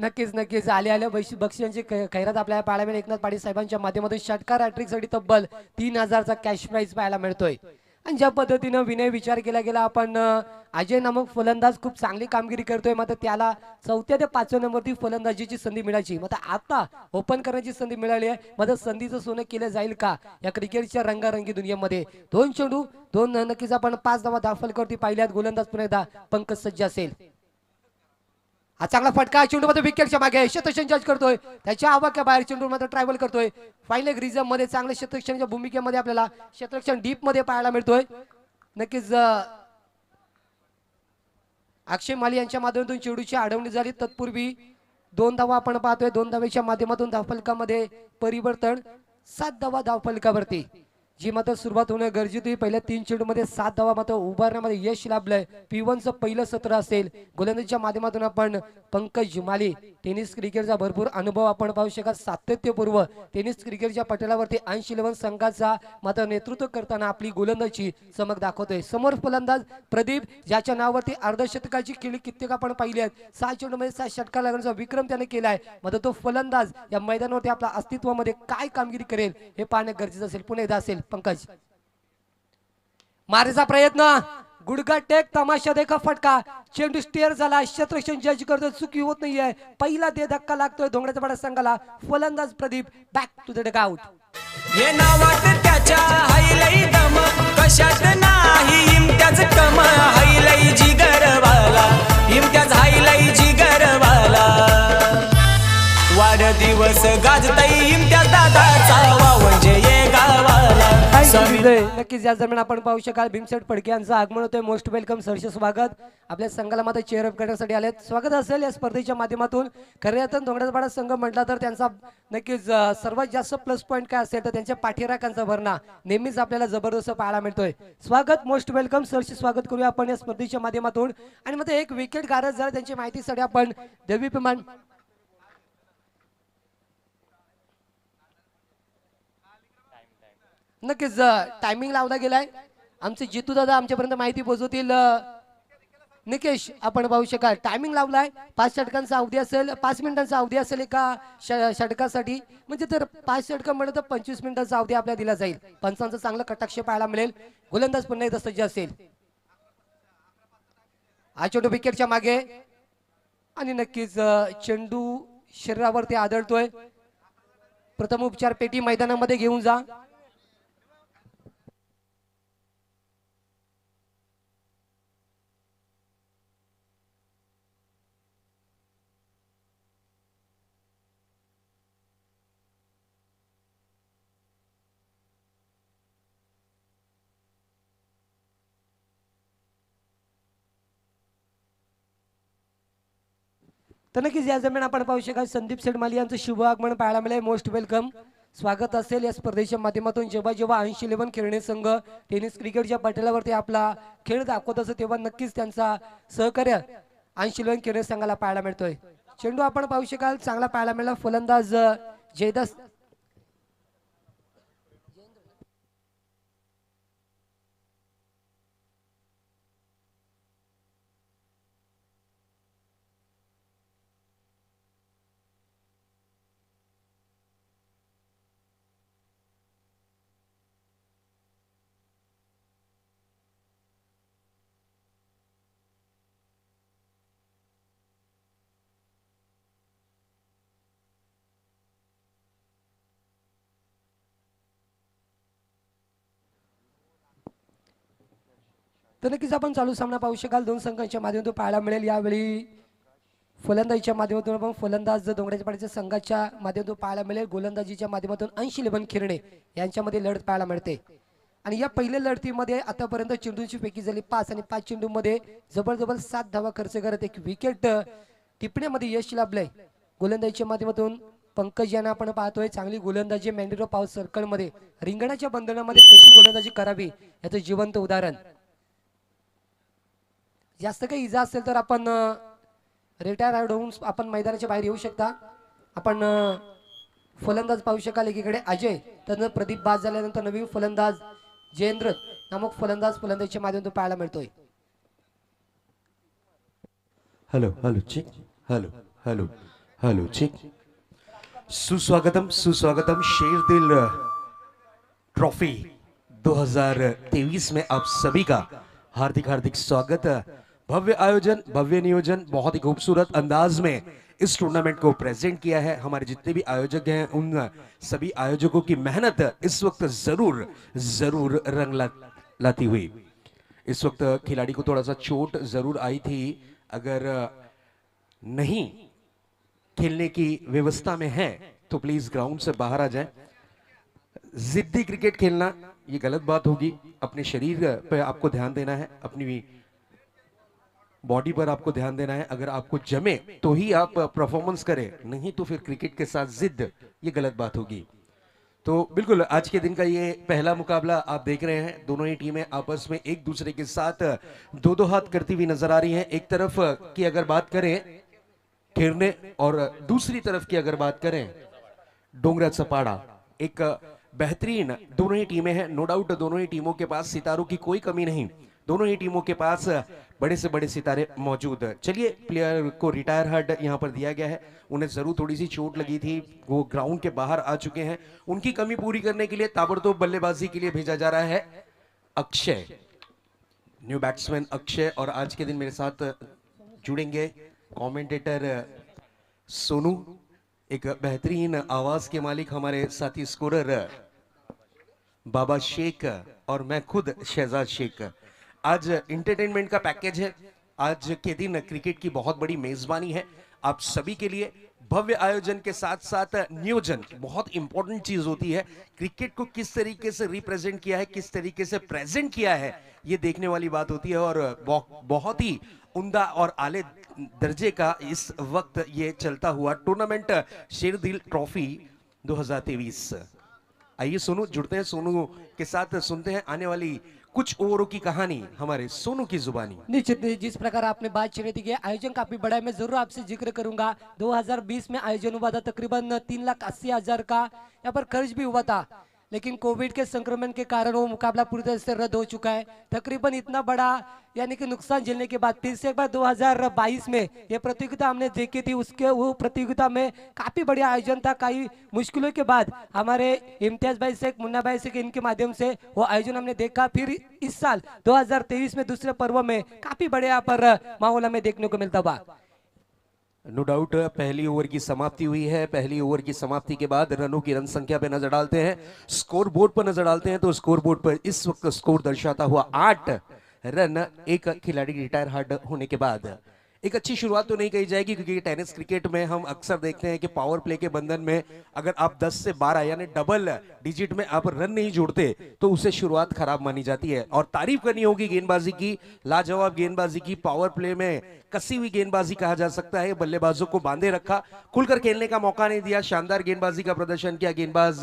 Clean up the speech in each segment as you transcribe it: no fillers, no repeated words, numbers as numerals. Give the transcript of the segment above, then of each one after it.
नक्कीच नक्कीच आले बक्षिसांची खैरात आपल्याला पाहायला मिळेल. एकनाथ पाटील साहेबांच्या माध्यमातून षटकार हॅट्रिकसाठी तब्बल 3000चा कॅश प्राइज पाहायला मिळतोय. आणि ज्या पद्धतीनं विनय विचार केला गेला आपण अजय नामक फलंदाज खूप चांगली कामगिरी करतोय, मात्र त्याला 4थ्या ते 5व्या नंबरवरती फलंदाजीची संधी मिळायची, मात्र आता ओपन करण्याची संधी मिळाली आहे. मात्र संधीचं सोनं केलं जाईल का या क्रिकेटच्या रंगारंगी दुनियेमध्ये. 2 चेंडू 2 नक्कीच आपण 5 धावा दाखल पाहिल्यात. गोलंदाज पुन्हा एकदा पंकज सज्ज असेल. हा चांगला फटका चेंडू मध्ये विकेटच्या मागे शतरक्षण जज करतोय, त्याच्या आवाक्या बाहेर चेंडू मात्र ट्रॅव्हल करतोय. फायनल रिझम मध्ये चांगल्या शतरक्षणाच्या भूमिकेमध्ये आपल्याला शतरक्षण डीप मध्ये पाहायला मिळतोय. नक्कीच अक्षय माली यांच्या माध्यमातून चेंडूची अडवणी झाली. तत्पूर्वी 2 धावा आपण पाहतोय. 2 धावेच्या माध्यमातून धावफलकामध्ये परिवर्तन. 7 धावा धावफलकावरती जी मात्र सुरुवात होणं गरजेचं आहे. पहिल्या 3 चेंडूमध्ये 7 धावा मात्र उभारण्यामध्ये यश लाभलंय. P1चं पहिलं सत्र असेल. गोलंदाजीच्या माध्यमातून आपण पंकज माली टेनिस क्रिकेटचा भरपूर अनुभव आपण पाहू शकाल. सातत्यपूर्व टेनिस क्रिकेटच्या पटलावरती 80-11 संघाचा मात्र नेतृत्व करताना आपली गोलंदाजी चमक दाखवतोय. समोर फलंदाज प्रदीप ज्याच्या नावावरती अर्धशतकाची खेळी कित्येक आपण पाहिली आहेत. 6 चेंडूमध्ये 7 षटकार लागण्याचा विक्रम त्याने केलाय. मात्र तो फलंदाज या मैदानावरती आपल्या अस्तित्वामध्ये काय कामगिरी करेल हे पाहणं गरजेचं असेल. पुन्हा एकदा असेल पंकज मारायचा प्रयत्न, गुडघा टेक, तमाशा देखा फटका, चेंडू स्टेअर झाला. शतरक्षण जज करतो, चुकी होत नाहीये. पहिला ते धक्का लागतोय धोंगड्याचा पाडा संघाला. फलंदाज Pradeep back to the dugout. हे नावात त्याच्या हायलई दम, कशात नाही इम्त्याज कम, हायलई जिगरवाला, इम्त्याज हायलई जिगरवाला. वाढदिवस गाजतई इम्त्याज दादाचा, वावंजे ये गावाला. नक्कीच या दरम्यान आपण पाहू शकाल भीमसेठ फडके यांचं आगमन होतंय. मोस्ट वेलकम सरचे स्वागत. आपल्या संघाला मात्र चेअर अप करण्यासाठी आलेत. स्वागत असेल या स्पर्धेच्या माध्यमातून. खरे अर्थानं धोंगड्याचा संघ म्हटला तर त्यांचा नक्कीच सर्वात जास्त प्लस पॉईंट काय असेल तर त्यांच्या पाठीराखांचा भरणा नेहमीच आपल्याला जबरदस्त पाहायला मिळतोय. स्वागत, मोस्ट वेलकम सरचे स्वागत करूया आपण या स्पर्धेच्या माध्यमातून. आणि मग एक विकेट गारज झाला त्यांची माहितीसाठी आपण देवीप्रमाण नक्कीच टायमिंग लावला गेलाय. आमचे जितू दादा आमच्यापर्यंत माहिती पोहोचवतील. निकेश आपण पाहू शकाल टायमिंग लावलाय. 5 षटकांचा अवधी असेल, 5 मिनिटांचा अवधी असेल एका षटकासाठी. म्हणजे तर 5 षटक म्हणलं तर 25 मिनिटांचा अवधी आपल्याला दिला जाईल. पंचांचा चांगला कटाक्ष पाहायला मिळेल. गोलंदाज पुन्हा एकदा सज्ज असेल. हा चेंडू विकेटच्या मागे आणि नक्कीच चेंडू शरीरावरती आदळतोय. प्रथम उपचार पेटी मैदानामध्ये घेऊन जा. तर नक्कीच या दरम्यान आपण पाहू शकाल संदीप सेठमाली यांचं शुभ आगमन पाहायला मिळेल. मोस्ट वेलकम स्वागत असेल या स्पर्धेच्या माध्यमातून. जेव्हा 80-11 खेळणे संघ टेनिस क्रिकेटच्या पटलावरती आपला खेळ दाखवत असतो तेव्हा नक्कीच त्यांचा सहकार्य 80-11 खेळणे संघाला पाहायला मिळतोय. चेंडू आपण पाहू शकाल चांगला पाहायला मिळाला. फलंदाज जयदास तर नक्कीच आपण चालू सामना पाहू शकाल. 2 संघांच्या माध्यमातून पाहायला मिळेल. यावेळी फलंदाजीच्या माध्यमातून आपण फलंदाज धोंगड्याच्या पाडीच्या संघाच्या माध्यमातून पाहायला मिळेल. गोलंदाजीच्या माध्यमातून 80-11 खेळणे यांच्यामध्ये लढत पाहायला मिळते. आणि या पहिल्या लढतीमध्ये आतापर्यंत चेंडूंची पैकी झाली 5 आणि 5 चेंडूमध्ये जबरदस्त 7 धावा खर्च करत एक विकेट टिपण्यामध्ये यश लाभलंय. गोलंदाजीच्या माध्यमातून पंकज यांना आपण पाहतोय. चांगली गोलंदाजी मॅन्डेट ऑफ पॉवर सर्कलमध्ये रिंगणाच्या बंधनामध्ये कशी गोलंदाजी करावी याचं जिवंत उदाहरण. जास्त काही इजा असेल तर आपण रिटायर होऊन आपण मैदानाच्या बाहेर येऊ शकता. आपण फलंदाज पाहू शकाल. एकीकडे अजय, त्यानंतर प्रदीप बाद झाल्यानंतर नवीन फलंदाज जयेंद्र नामक फलंदाजीच्या माध्यमातून पाहायला मिळतोय. Hello hello check hello hello hello check. सुस्वागतम सुस्वागतम शेरदिल ट्रॉफी 2023 में आप सभी का हार्दिक हार्दिक स्वागत। भव्य आयोजन, भव्य नियोजन, बहुत ही खूबसूरत अंदाज में इस टूर्नामेंट को प्रेजेंट किया है। हमारे जितने भी आयोजक हैं उन सभी आयोजकों की मेहनत इस वक्त जरूर जरूर रंग लाती हुई। इस वक्त खिलाड़ी को थोड़ा सा चोट जरूर आई थी। अगर नहीं खेलने की व्यवस्था में है तो प्लीज ग्राउंड से बाहर आ जाएं। जिद्दी क्रिकेट खेलना ये गलत बात होगी। अपने शरीर पर आपको ध्यान देना है, अपनी बॉडी पर आपको ध्यान देना है। अगर आपको जमे तो ही आप परफॉर्मेंस करें, नहीं तो फिर क्रिकेट के साथ जिद ये गलत बात होगी। तो बिल्कुल आज के दिन का ये पहला मुकाबला आप देख रहे हैं। दोनों ही टीमें आपस में एक दूसरे के साथ दो दो हाथ करती हुई नजर आ रही हैं। एक तरफ की अगर बात करें खेरने और दूसरी तरफ की अगर बात करें डोंगरा सपाड़ा, एक बेहतरीन दोनों ही टीमें हैं। नो डाउट दोनों ही टीमों के पास सितारों की कोई कमी नहीं, दोनों ही टीमों के पास बड़े से बड़े सितारे मौजूद। चलिए, प्लेयर को रिटायर हर्ड यहाँ पर दिया गया है। उन्हें जरूर थोड़ी सी चोट लगी थी, वो ग्राउंड के बाहर आ चुके हैं। उनकी कमी पूरी करने के लिए ताबड़तोड़ बल्लेबाजी के लिए भेजा जा रहा है अक्षय, न्यू बैट्समैन अक्षय। और आज के दिन मेरे साथ जुड़ेंगे कमेंटेटर सोनू, एक बेहतरीन आवाज के मालिक हमारे साथी स्कोरर बाबा शेख और मैं खुद शहजाद शेख। आज इंटरटेनमेंट का पैकेज है। आज के दिन क्रिकेट की बहुत बड़ी मेजबानी है आप सभी के लिए। भव्य आयोजन के साथ साथ नियोजन बहुत इंपॉर्टेंट चीज होती है। क्रिकेट को किस तरीके से रिप्रेजेंट किया है, किस तरीके से प्रेजेंट किया है, ये देखने वाली बात होती है। और बहुत ही उम्दा और आले दर्जे का इस वक्त ये चलता हुआ टूर्नामेंट शेरदिल ट्रॉफी 2023। आइए सोनू जुड़ते हैं, सोनू के साथ सुनते हैं आने वाली कुछ ओवरों की कहानी हमारे सोनू की जुबानी। निश्चित जिस प्रकार आपने बात छेड़ी थी कि आयोजन काफी बड़ा है, मैं जरूर आपसे जिक्र करूंगा। 2020 में आयोजन हुआ था, तकरीबन 3,80,000 का यहाँ पर खर्च भी हुआ था, लेकिन कोविड के संक्रमण के कारण वो मुकाबला पूरी तरह से रद्द हो चुका है। तकरीबन इतना बड़ा यानी कि नुकसान झेलने के बाद फिर से एक बार 2022 में ये प्रतियोगिता हमने देखी थी। उसके वो प्रतियोगिता में काफी बढ़िया आयोजन था। कई मुश्किलों के बाद हमारे इम्तियाज भाई से, मुन्ना भाई से, इनके माध्यम से वो आयोजन हमने देखा। फिर इस साल 2023 में दूसरे पर्व में काफी बड़े यहाँ पर माहौल हमें देखने को मिलता हुआ। नो डाउट पहली ओवर की समाप्ति हुई है। पहली ओवर की समाप्ति के बाद रनों की रन संख्या पे नजर डालते हैं, स्कोर बोर्ड पर नजर डालते हैं। तो स्कोर बोर्ड पर इस वक्त स्कोर दर्शाता हुआ 8 रन एक खिलाड़ी रिटायर हर्ड होने के बाद। एक अच्छी शुरुआत तो नहीं कही जाएगी, क्योंकि टेनिस क्रिकेट में हम अक्सर देखते हैं कि पावर प्ले के बंधन में अगर आप 10 से 12 यानी डबल डिजिट में आप रन नहीं जोड़ते तो उसे शुरुआत खराब मानी जाती है। और तारीफ करनी होगी गेंदबाजी की, लाजवाब गेंदबाजी की, पावर प्ले में कसी हुई गेंदबाजी कहा जा सकता है। बल्लेबाजों को बांधे रखा, खुलकर खेलने का मौका नहीं दिया, शानदार गेंदबाजी का प्रदर्शन किया गेंदबाज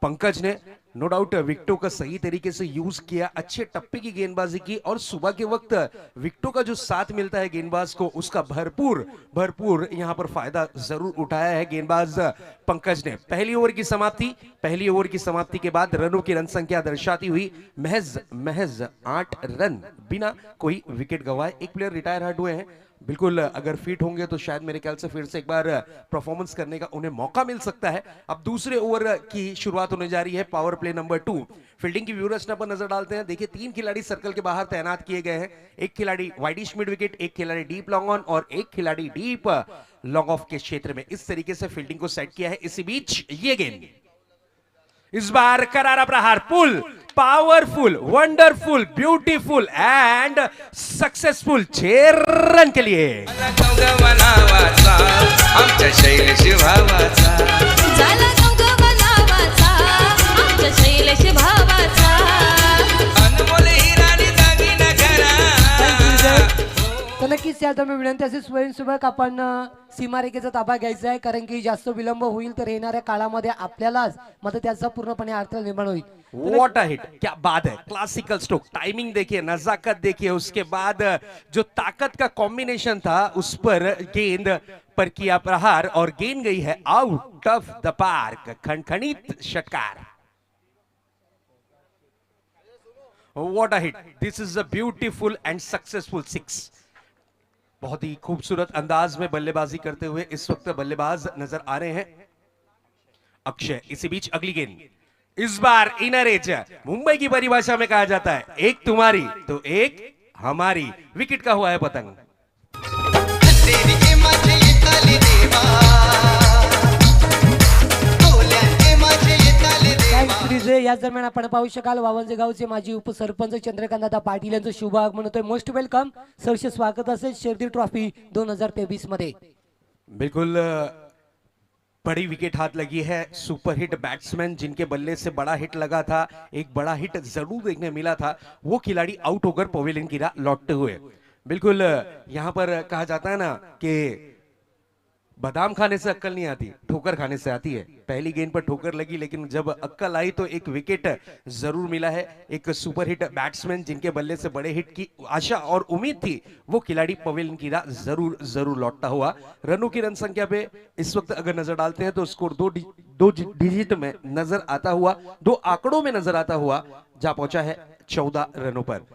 पंकज ने। नो डाउट विकेटों का सही तरीके से यूज किया, अच्छे टप्पे की गेंदबाजी की। और सुबह के वक्त विकेटों का जो साथ मिलता है गेंदबाज को, उसका भरपूर यहां पर फायदा जरूर उठाया है गेंदबाज पंकज ने। पहली ओवर की समाप्ति के बाद रनों की रन संख्या दर्शाती हुई महज 8 रन बिना कोई विकेट गंवाए। एक प्लेयर रिटायर हर्ड हुए हैं। बिल्कुल अगर फिट होंगे तो शायद मेरे ख्याल से फिर से एक बार परफॉर्मेंस करने का उन्हें मौका मिल सकता है। अब दूसरे ओवर की शुरुआत होने जा रही है। पावर प्ले नंबर 2 फील्डिंग की व्यू रचना पर नजर डालते हैं। देखिए 3 खिलाड़ी सर्कल के बाहर तैनात किए गए हैं। एक खिलाड़ी वाइडिश मिड विकेट, एक खिलाड़ी डीप लॉन्ग ऑन और एक खिलाड़ी डीप लॉन्ग ऑफ के क्षेत्र में। इस तरीके से फील्डिंग को सेट किया है। इसी बीच ये गेंद इस बार करारा प्रहार, pull, powerful, wonderful, beautiful and successful 6 run के लिए। आमच्या शैलेश भावाचा झाला गवगवनावाचा, आमच्या शैलेश भावाचा। अनमोल हिरानी दागिना करा। तर नक्कीच या दरम्यान विनंती असेल स्वयंसेवक आपण सीमारेखेचा ताबा घ्यायचा आहे, कारण की जास्त विलंब होईल तर येणाऱ्या काळामध्ये आपल्यालाच मग त्याचा पूर्णपणे अर्थ निर्माण होईल। व्हाट अ हिट, क्या बात है, क्लासिकल स्ट्रोक, टाइमिंग देखिए, नजाकत देखिए, उसके बाद जो ताकत का कॉम्बिनेशन था उस पर गेंद पर किया प्रहार और गेंद गई है आउट ऑफ द पार्क। खनखनित षटकार। What a hit, this is a beautiful and successful 6। बहुत ही खूबसूरत अंदाज में बल्लेबाजी करते हुए इस वक्त बल्लेबाज नजर आ रहे हैं अक्षय। इसी बीच अगली गेंद, इस बार इनर एज। मुंबई की परिभाषा में कहा जाता है एक तुम्हारी तो एक हमारी। विकेट का हुआ है पतंग। याच दरम्यान आपण पाहू शकाल वावंजे गावचे माजी उपसरपंच चंद्रकांत दादा पाटील यांचं शुभ आगमन होतोय। मोस्ट वेलकम, सरसे स्वागत असेल शेरदी ट्रॉफी 2023 मध्ये। बिल्कुल बड़ी विकेट हाथ लगी है। सुपर हिट बैट्समैन जिनके बल्ले से बड़ा हिट लगा था, एक बड़ा हिट जरूर देखने मिला था, वो खिलाड़ी आउट होकर पवेलियन की राह लौटते हुए। बिल्कुल यहां पर कहा जाता है ना कि बादाम खाने से अक्कल नहीं आती, ठोकर खाने से आती है। पहली गेंद पर ठोकर लगी, लेकिन जब अक्कल आई तो एक विकेट जरूर मिला है। एक सुपर हिट बैट्समैन जिनके बल्ले से बड़े हिट की आशा और उम्मीद थी, वो खिलाड़ी पवेलियन की राह जरूर जरूर लौटता हुआ। रनों की रन संख्या पे इस वक्त अगर नजर डालते हैं तो स्कोर दो डिजिट में नजर आता हुआ, 2 आंकड़ों में नजर आता हुआ जा पहुंचा है 14 रनों पर।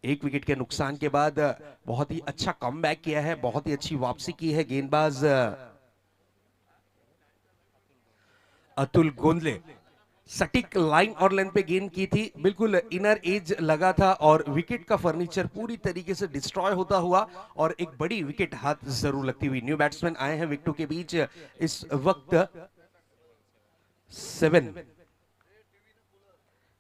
एक विकेट के नुकसान के बाद बहुत ही अच्छा कमबैक किया है, बहुत ही अच्छी वापसी की है गेंदबाज अतुल गोंदले। सटीक लाइन और लेंथ पे गेंद की थी, बिल्कुल इनर एज लगा था और विकेट का फर्नीचर पूरी तरीके से डिस्ट्रॉय होता हुआ और एक बड़ी विकेट हाथ जरूर लगती हुई। न्यू बैट्समैन आए हैं विकेटों के बीच इस वक्त 7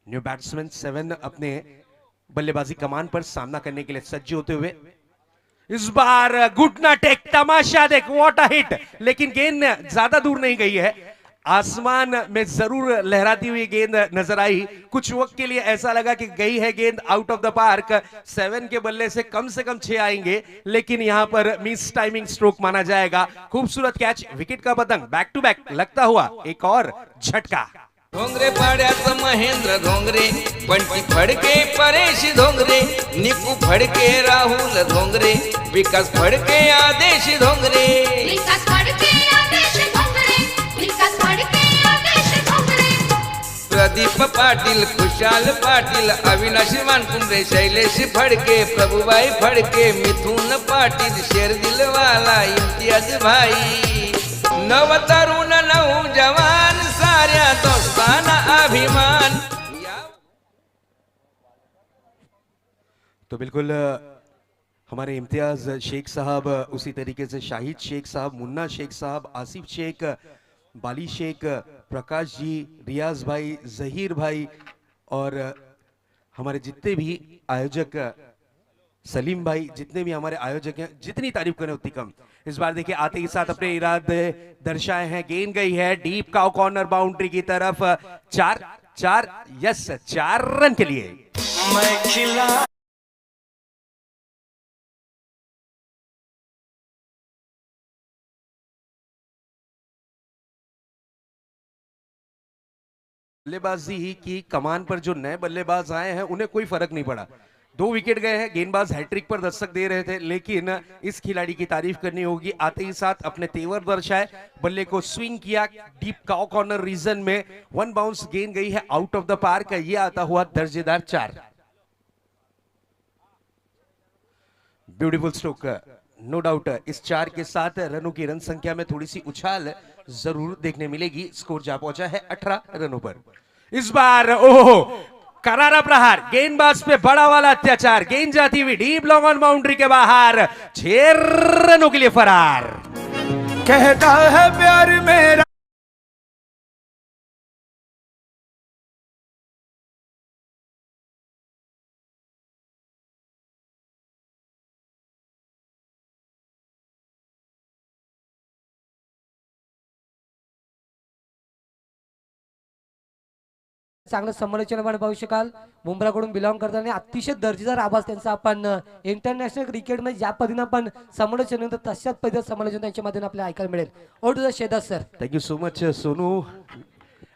न्यू बैट्समैन 7 अपने बल्लेबाजी कमान पर सामना करने के लिए सज्ज होते हुए। इस बार घुटना टेक, तमाशा देख, व्हाट अ हिट। लेकिन गेंद ज्यादा दूर नहीं गई है, आसमान में जरूर लहराती हुई गेंद नजर आई। कुछ वक्त के लिए ऐसा लगा कि गई है गेंद आउट ऑफ द पार्क। 7 के बल्ले से कम 6 आएंगे, लेकिन यहां पर मिस टाइमिंग स्ट्रोक माना जाएगा। खूबसूरत कैच, विकेट का पतंग, बैक टू बैक लगता हुआ एक और झटका। धोंगरे पाड्याचं महेंद्र धोंगरे, बंटी फडके, परेश धोंगरे, निकू फडके, राहुल धोंगरे, विकास फडके, आदेश धोंगरे। विकास फडके आदेश धोंगरे, विकास फडके आदेश धोंगरे। प्रदीप पाटील, खुशाल पाटील, अविनाश मानकुंबरे, शैलेश फडके, प्रभुबाई फडके, मिथुन पाटील, शेरदिलवाला, इम्तियाज भाई। नव तरुण नौजवान, साऱ्या दोस्ताना अभिमान। तो बिल्कुल हमारे इम्तियाज शेख साहब, उसी तरीके से शाहिद शेख साहब, मुन्ना शेख साहब, आसिफ शेख, बाली शेख, प्रकाश जी, रियाज भाई, जहीर भाई और हमारे जितने भी आयोजक, सलीम भाई, जितने भी हमारे आयोजक हैं, जितनी तारीफ करें उतनी कम। इस बार देखिए आते ही साथ अपने इरादे दर्शाए हैं। गेंद गई है डीप काउ कॉर्नर बाउंड्री की तरफ। 4 रन के लिए। मैं खिला बल्लेबाजी ही की कमान पर जो नए बल्लेबाज आए हैं उन्हें कोई फर्क नहीं पड़ा। 2 विकेट गए हैं, गेंदबाज हैट्रिक पर दस्तक दे रहे थे, लेकिन इस खिलाड़ी की तारीफ करनी होगी। आते ही साथ अपने तेवर दर्शाए, बल्ले को स्विंग किया डीप काउ कॉर्नर रीजन में। 1 बाउंस गेंद गई है आउट ऑफ द पार्क। ये आता हुआ दर्जेदार 4। Beautiful stroke, no doubt. इस 4 के साथ रनों की रन संख्या में थोड़ी सी उछाल जरूर देखने मिलेगी। स्कोर जा पहुंचा है 18 रनों पर। इस बार ओहो, करारा प्रहार, गेंदबाज पे बड़ा वाला अत्याचार। गेंद जाती हुई डीप लॉन्ग ऑन बाउंड्री के बाहर, 6 रनों के लिए फरार। कहता है प्यार मेरा चांगलं समालोचन आपण पाहू शकाल। मुंबईकडून बिलॉंग करताना अतिशय दर्जेदार आवाज त्यांचा आपण इंटरनॅशनल क्रिकेटमध्ये ज्या पद्धतीने आपण समालोचन होतं तशाच पद्धतीचं समालोचन त्यांच्या माध्यमातून आपल्याला ऐकायला मिळेल। ओव्हर टू द शेदार sir. Thank you so much Sonu.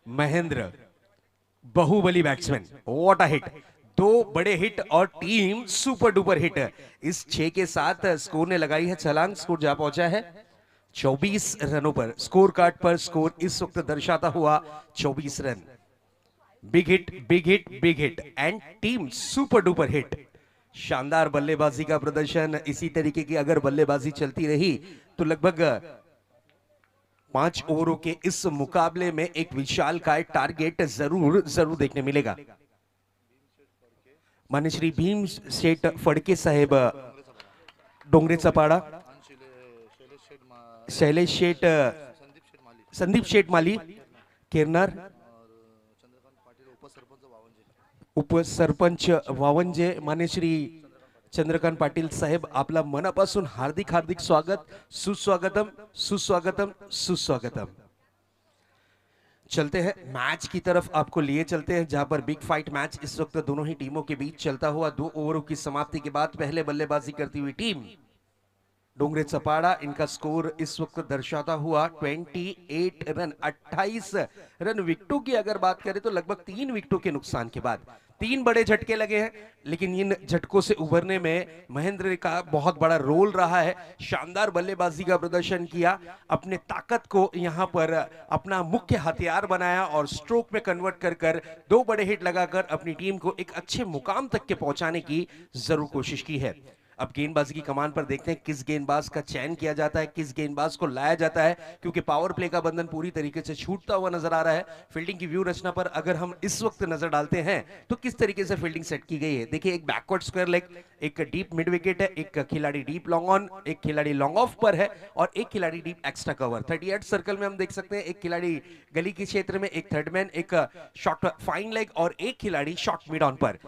Mahendra, Baahubali batsman, what a hit. 2 बड़े हिट और टीम सुपर डुपर हिट। इस 6 के साथ स्कोर ने लगाई है छलांग। स्कोर जा पहुंचा है 24 रनों पर। स्कोर कार्ड पर स्कोर इस वक्त दर्शाता हुआ 24 run. Big hit, big hit, big hit end team super duper hit. शानदार बल्लेबाजी का प्रदर्शन। इसी तरीके की अगर बल्लेबाजी चलती रही तो लगभग 5 ओवरों के इस मुकाबले में एक विशालकाय टारगेट जरूर देखने मिलेगा। मान्य श्री भीम शेठ फडके साहेब डोंगरेचा पाड़ा, शैलेश शेठ, संदीप शेठ माली केरनार, उपसरपंच वावंजे, मान्य श्री चंद्रकांत पाटील साहेब, आपला मनापासून हार्दिक स्वागत, सुस्वागतम सुस्वागतम सुस्वागतम। चलते हैं मैच की तरफ, आपको लिए चलते हैं जहां पर बिग फाइट मैच इस वक्त दोनों ही टीमों के बीच चलता हुआ। 2 ओवरों की समाप्ति के बाद पहले बल्लेबाजी करती हुई टीम डोंगरे चपाड़ा, इनका स्कोर इस वक्त दर्शाता हुआ 28 रन, 28 रन। विकेटों की अगर बात करें तो लगभग 3 विकेटों के नुकसान के बाद 3 बड़े झटके लगे हैं, लेकिन इन झटकों से उभरने में महेंद्र का बहुत बड़ा रोल रहा है। शानदार बल्लेबाजी का प्रदर्शन किया, अपने ताकत को यहां पर अपना मुख्य हथियार बनाया और स्ट्रोक में कन्वर्ट कर 2 बड़े हिट लगाकर अपनी टीम को एक अच्छे मुकाम तक के पहुंचाने की जरूर कोशिश की है। अब गेंदबाजी की कमान पर देखते हैं किस गेंदबाज का चयन किया जाता है, किस गेंदबाज को लाया जाता है, क्योंकि पावर प्ले का बंधन पूरी तरीके से छूटता हुआ नजर आ रहा है। फील्डिंग की व्यू रचना पर अगर हम इस वक्त नजर डालते हैं तो किस तरीके से फील्डिंग सेट की गई है। देखिए, एक बैकवर्ड स्क्वायर लेग, एक डीप मिड विकेट है, एक खिलाड़ी डीप लॉन्ग ऑन, एक खिलाड़ी लॉन्ग ऑफ पर है और एक खिलाड़ी डीप एक्स्ट्रा कवर। 38 सर्कल में हम देख सकते हैं एक खिलाड़ी गली के क्षेत्र में, एक थर्ड मैन, एक शॉर्ट फाइन लेग और एक खिलाड़ी शॉर्ट मिड ऑन पर।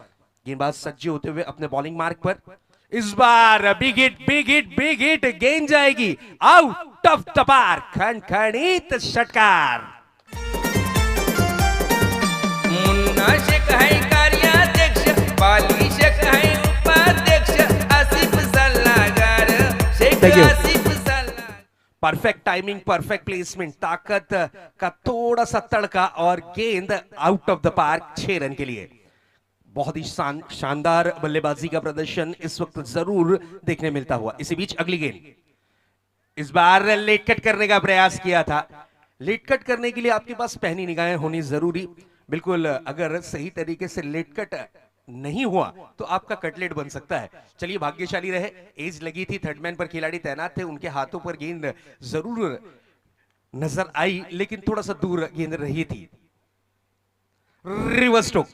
गेंदबाज सज्जे होते हुए अपने बॉलिंग मार्क पर। इस बार बिग हिट गेंद जाएगी आउट ऑफ द पार्क, खनखनीत षटकार। मुन्ना शेख है कार्याध्यक्ष, बाली शेख है उपाध्यक्ष, आसिफ सल्लागार, शेख Thank you. आसिफ सल्लागार। परफेक्ट टाइमिंग, परफेक्ट प्लेसमेंट, ताकत का थोड़ा सा तड़का और गेंद out of the park 6 run के लिए। बहुत ही शानदार बल्लेबाजी का प्रदर्शन इस वक्त जरूर देखने मिलता हुआ। इसी बीच अगली गेंद, इस बार लेट कट करने का प्रयास किया था। लेट कट करने के लिए आपके पास पहनी निगाहें होनी जरूरी। बिल्कुल, अगर सही तरीके से लेट कट नहीं हुआ तो आपका कटलेट बन सकता है। चलिए, भाग्यशाली रहे, एज लगी थी, थर्ड मैन पर खिलाड़ी तैनात थे, उनके हाथों पर गेंद जरूर नजर आई, लेकिन थोड़ा सा दूर गेंद रही थी। रिवर्स स्ट्रोक,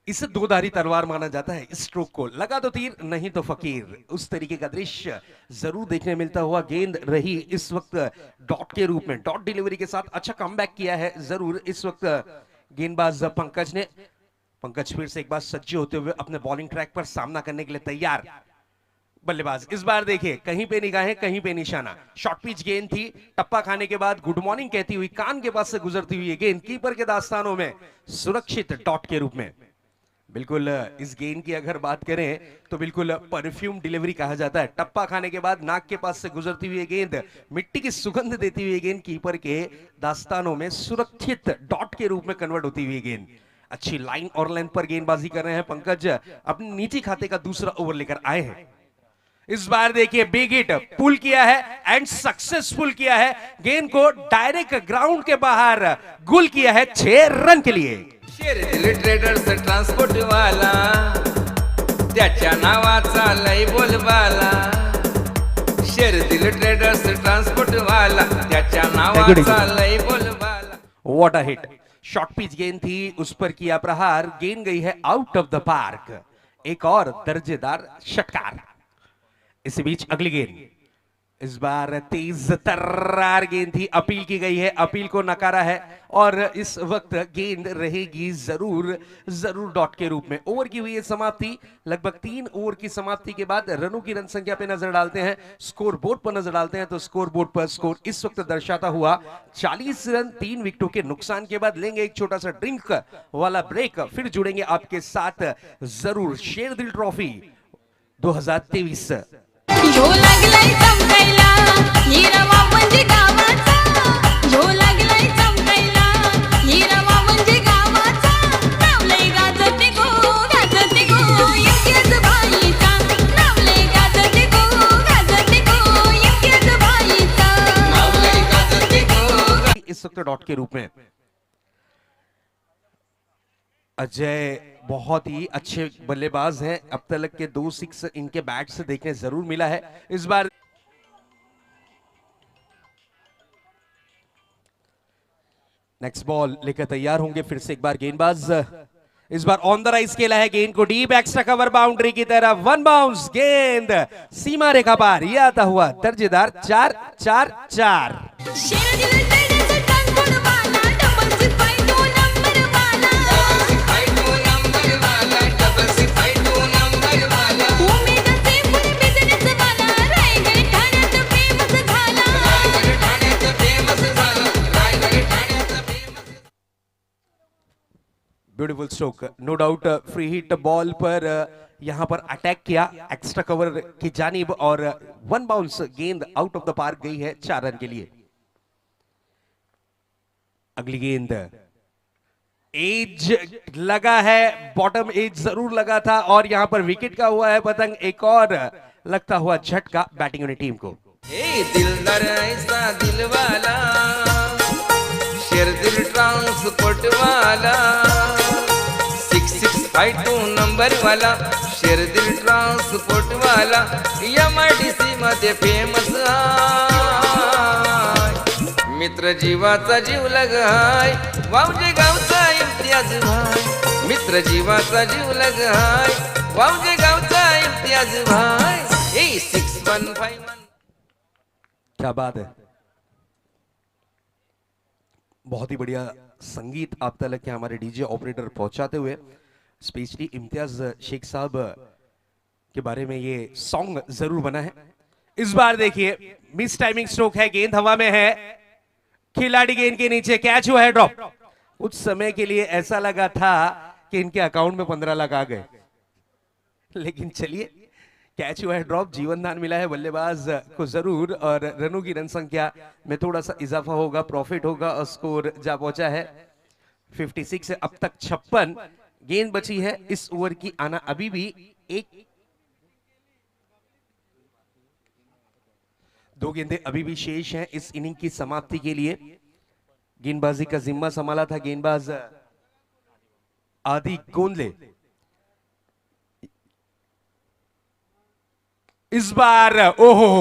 इसे 2धारी तलवार माना जाता है। इस स्ट्रोक को लगा तो तीर, नहीं तो फकीर, उस तरीके का दृश्य जरूर देखने मिलता हुआ। गेंद रही इस वक्त डॉट के रूप में, डॉट डिलीवरी के साथ अच्छा कमबैक किया है जरूर इस वक्त गेंदबाज पंकज ने। पंकज फिर से एक बार सज्जे होते हुए अपने बॉलिंग ट्रैक पर सामना करने के लिए तैयार। बल्लेबाज इस बार देखिए, कहीं पे निगाहें कहीं पे निशाना। शॉर्ट पिच गेंद थी, टप्पा खाने के बाद गुड मॉर्निंग कहती हुई कान के पास से गुजरती हुई गेंद कीपर के दास्तानों में सुरक्षित डॉट के रूप में। बिल्कुल, इस गेंद की अगर बात करें तो बिल्कुल परफ्यूम डिलीवरी कहा जाता है। टप्पा खाने के बाद नाक के पास से गुजरती हुई गेंद, मिट्टी की सुगंध देती हुई गेंद कीपर के दास्तानों में सुरक्षित डॉट के रूप में कन्वर्ट होती हुई गेंद। अच्छी लाइन और लेंथ पर गेंदबाजी कर रहे हैं पंकज, अपने नीचे खाते का दूसरा ओवर लेकर आए हैं। इस बार देखिए, बिग हिट पुल किया है एंड सक्सेसफुल किया है, गेंद को डायरेक्ट ग्राउंड के बाहर गुल किया है 6 रन के लिए। शेरदिल ट्रेडर्स ट्रान्सपोर्ट वाला, त्याच्या नावाचा लय बोलबाला। शेरदिल ट्रेडर्स ट्रान्सपोर्ट वाला, त्याच्या नावाचा लय बोलबाला। What a hit, short pitch गेंद थी, उस पर किया प्रहार, गेंद गई है आउट ऑफ द पार्क। एक और दर्जेदार षटकार। इसी बीच अगली गेंद, इस बार तेज तर्रार गेंद थी, अपील की गई है, अपील को नकारा है और इस वक्त गेंद रहेगी जरूर डॉट के रूप में। ओवर की हुई है समाप्ति। लगभग 3 ओवर की समाप्ति के बाद रनों की रन संख्या पे नजर डालते हैं, स्कोर बोर्ड पर नजर डालते हैं तो स्कोर बोर्ड पर स्कोर इस वक्त दर्शाता हुआ 40 रन। 3 विकेटों के नुकसान के बाद लेंगे एक छोटा सा ड्रिंक वाला ब्रेक, फिर जुड़ेंगे आपके साथ जरूर। शेरदिल ट्रॉफी 2023 झो लागलाय चमकायला, हिरवा म्हणजे गावाचा। झो लागलाय चमकायला, हिरवा म्हणजे गावाचा। नावलंय गाजते गो इतकेच बाईचा। नावलंय गाजते गो इतकेच बाईचा। नावलंय गाजते गो। इस वक्त डॉट के रूप में। अजय बहुत ही अच्छे बल्लेबाज हैं, अब तक के 2 6 इनके बैट से देखने जरूर मिला है। इस बार नेक्स्ट बॉल लेकर तैयार होंगे फिर से एक बार गेंदबाज। इस बार ऑन द राइज खेला है गेंद को डीप एक्स्ट्रा कवर बाउंड्री की तरफ, वन बाउंस गेंद सीमा रेखा पार, ये आता हुआ दर्जेदार 4-4-4। शेर दिल तेरे कानपुर वाला डबल सिपाही 2 नंबर वाला उमेद से फुल बिजनेस वाला रायगड ठाण्यात फेमस झाला beautiful stroke, no doubt free hit ball पर यहां पर अटैक किया एक्स्ट्रा कवर की जानिब और वन बाउंस गेंद आउट ऑफ द पार्क गई है 4 रन के लिए। अगली गेंद एज लगा है, बॉटम एज जरूर लगा था और यहां पर विकेट का हुआ है पतंग, एक और लगता हुआ झटका बैटिंग यूनिट टीम को। ए दिलदार ऐसा दिल वाला, शेर दिल ट्रांसपोर्ट वाला, 6652 नंबर वाला, शेर दिल ट्रांसपोर्ट वाला, MIDC मध्ये फेमस मित्र जीवाचा जीव लगाय, वावजे गावचा इम्तियाज भाई, मित्र जीवाचा जीव लगाय, वावजे गावचा इम्तियाज भाई, 6151। क्या बात है, बहुत ही बढ़िया संगीत आप तक के हमारे डीजे ऑपरेटर पहुंचाते हुए, स्पेशली इम्तियाज शेख साहब के बारे में ये सॉन्ग जरूर बना है। इस बार देखिए मिस टाइमिंग स्ट्रोक है, गेंद हवा में है, खिलाड़ी गेंद के नीचे, कैच हुआ है ड्रॉप। कुछ समय के लिए ऐसा लगा था कि इनके अकाउंट में 15 लाख आ गए, लेकिन चलिए कैच हुआ है ड्रॉप, जीवन दान मिला है बल्लेबाज को जरूर और रनों की रन संख्या में थोड़ा सा इजाफा होगा, प्रॉफिट होगा और स्कोर जा पहुंचा है 56 से अब तक 56। गेंद बची है इस ओवर की आना अभी भी एक, 2 गेंदें अभी भी शेष हैं इस इनिंग की समाप्ति के लिए। गेंदबाजी का जिम्मा संभाला था गेंदबाज आदि गोंदले। इस बार ओहो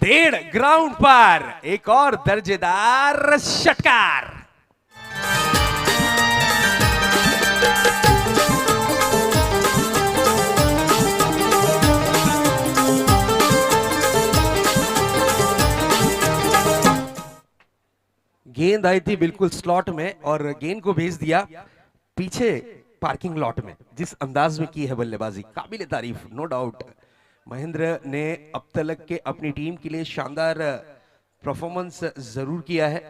1.5 ग्राउंड पर एक और दर्जेदार षटकार। गेंद आई थी बिल्कुल स्लॉट में और गेंद को भेज दिया पीछे पार्किंग लॉट में। जिस अंदाज में की है बल्लेबाजी काबिल तारीफ, नो डाउट। महेंद्र ने अब तक के अपनी टीम के लिए शानदार परफॉर्मेंस जरूर किया है।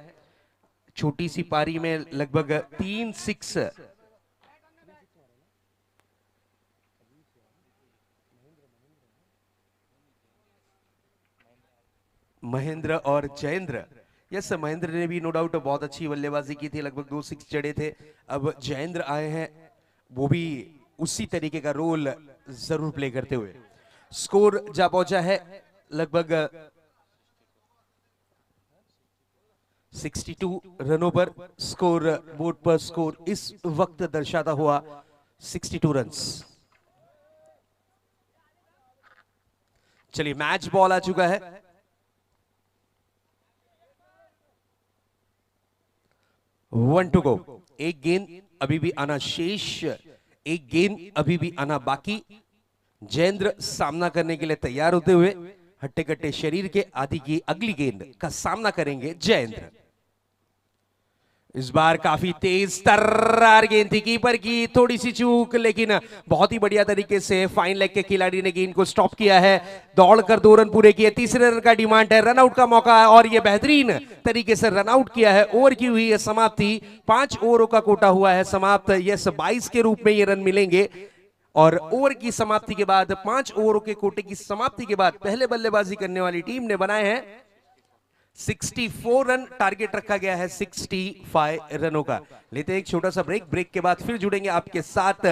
छोटी सी पारी में लगभग 3 6 महेंद्र और जयेंद्र, यस महेंद्र ने भी नो डाउट बहुत अच्छी बल्लेबाजी की थी, लगभग 2 6 चढ़े थे। अब जयेंद्र आए हैं, वो भी उसी तरीके का रोल जरूर प्ले करते हुए। स्कोर जा पहुंचा है लगभग 62 रनों पर। स्कोर बोर्ड पर स्कोर इस वक्त दर्शाता हुआ 62 रन्स। चलिए मैच बॉल आ चुका है। One two go. एक गेंद अभी भी आना शेष, एक गेंद अभी भी आना बाकी। जयेंद्र सामना करने के लिए तैयार होते हुए हट्टे कट्टे शरीर के आदि की अगली गेंद का सामना करेंगे जयेंद्र। इस बार काफी तेज तर्रार गेंद थी, कीपर की थोड़ी सी चूक, लेकिन बहुत ही बढ़िया तरीके से फाइन लेग के खिलाड़ी ने गेंद को स्टॉप किया है। दौड़कर 2 रन पूरे किए, तीसरे रन का डिमांड है, रन आउट का मौका है और ये बेहतरीन तरीके से रन आउट किया है। ओवर की हुई है समाप्ति, 5 ओवरों का कोटा हुआ है समाप्त। यस 22 के रूप में ये रन मिलेंगे और ओवर की समाप्ति के बाद 5 ओवरों के कोटे की समाप्ति के बाद पहले बल्लेबाजी करने वाली टीम ने बनाए हैं 64 रन। टारगेट रखा गया है 65 रनों का। लेते हैं एक छोटा सा ब्रेक, ब्रेक के बाद फिर जुड़ेंगे आपके साथ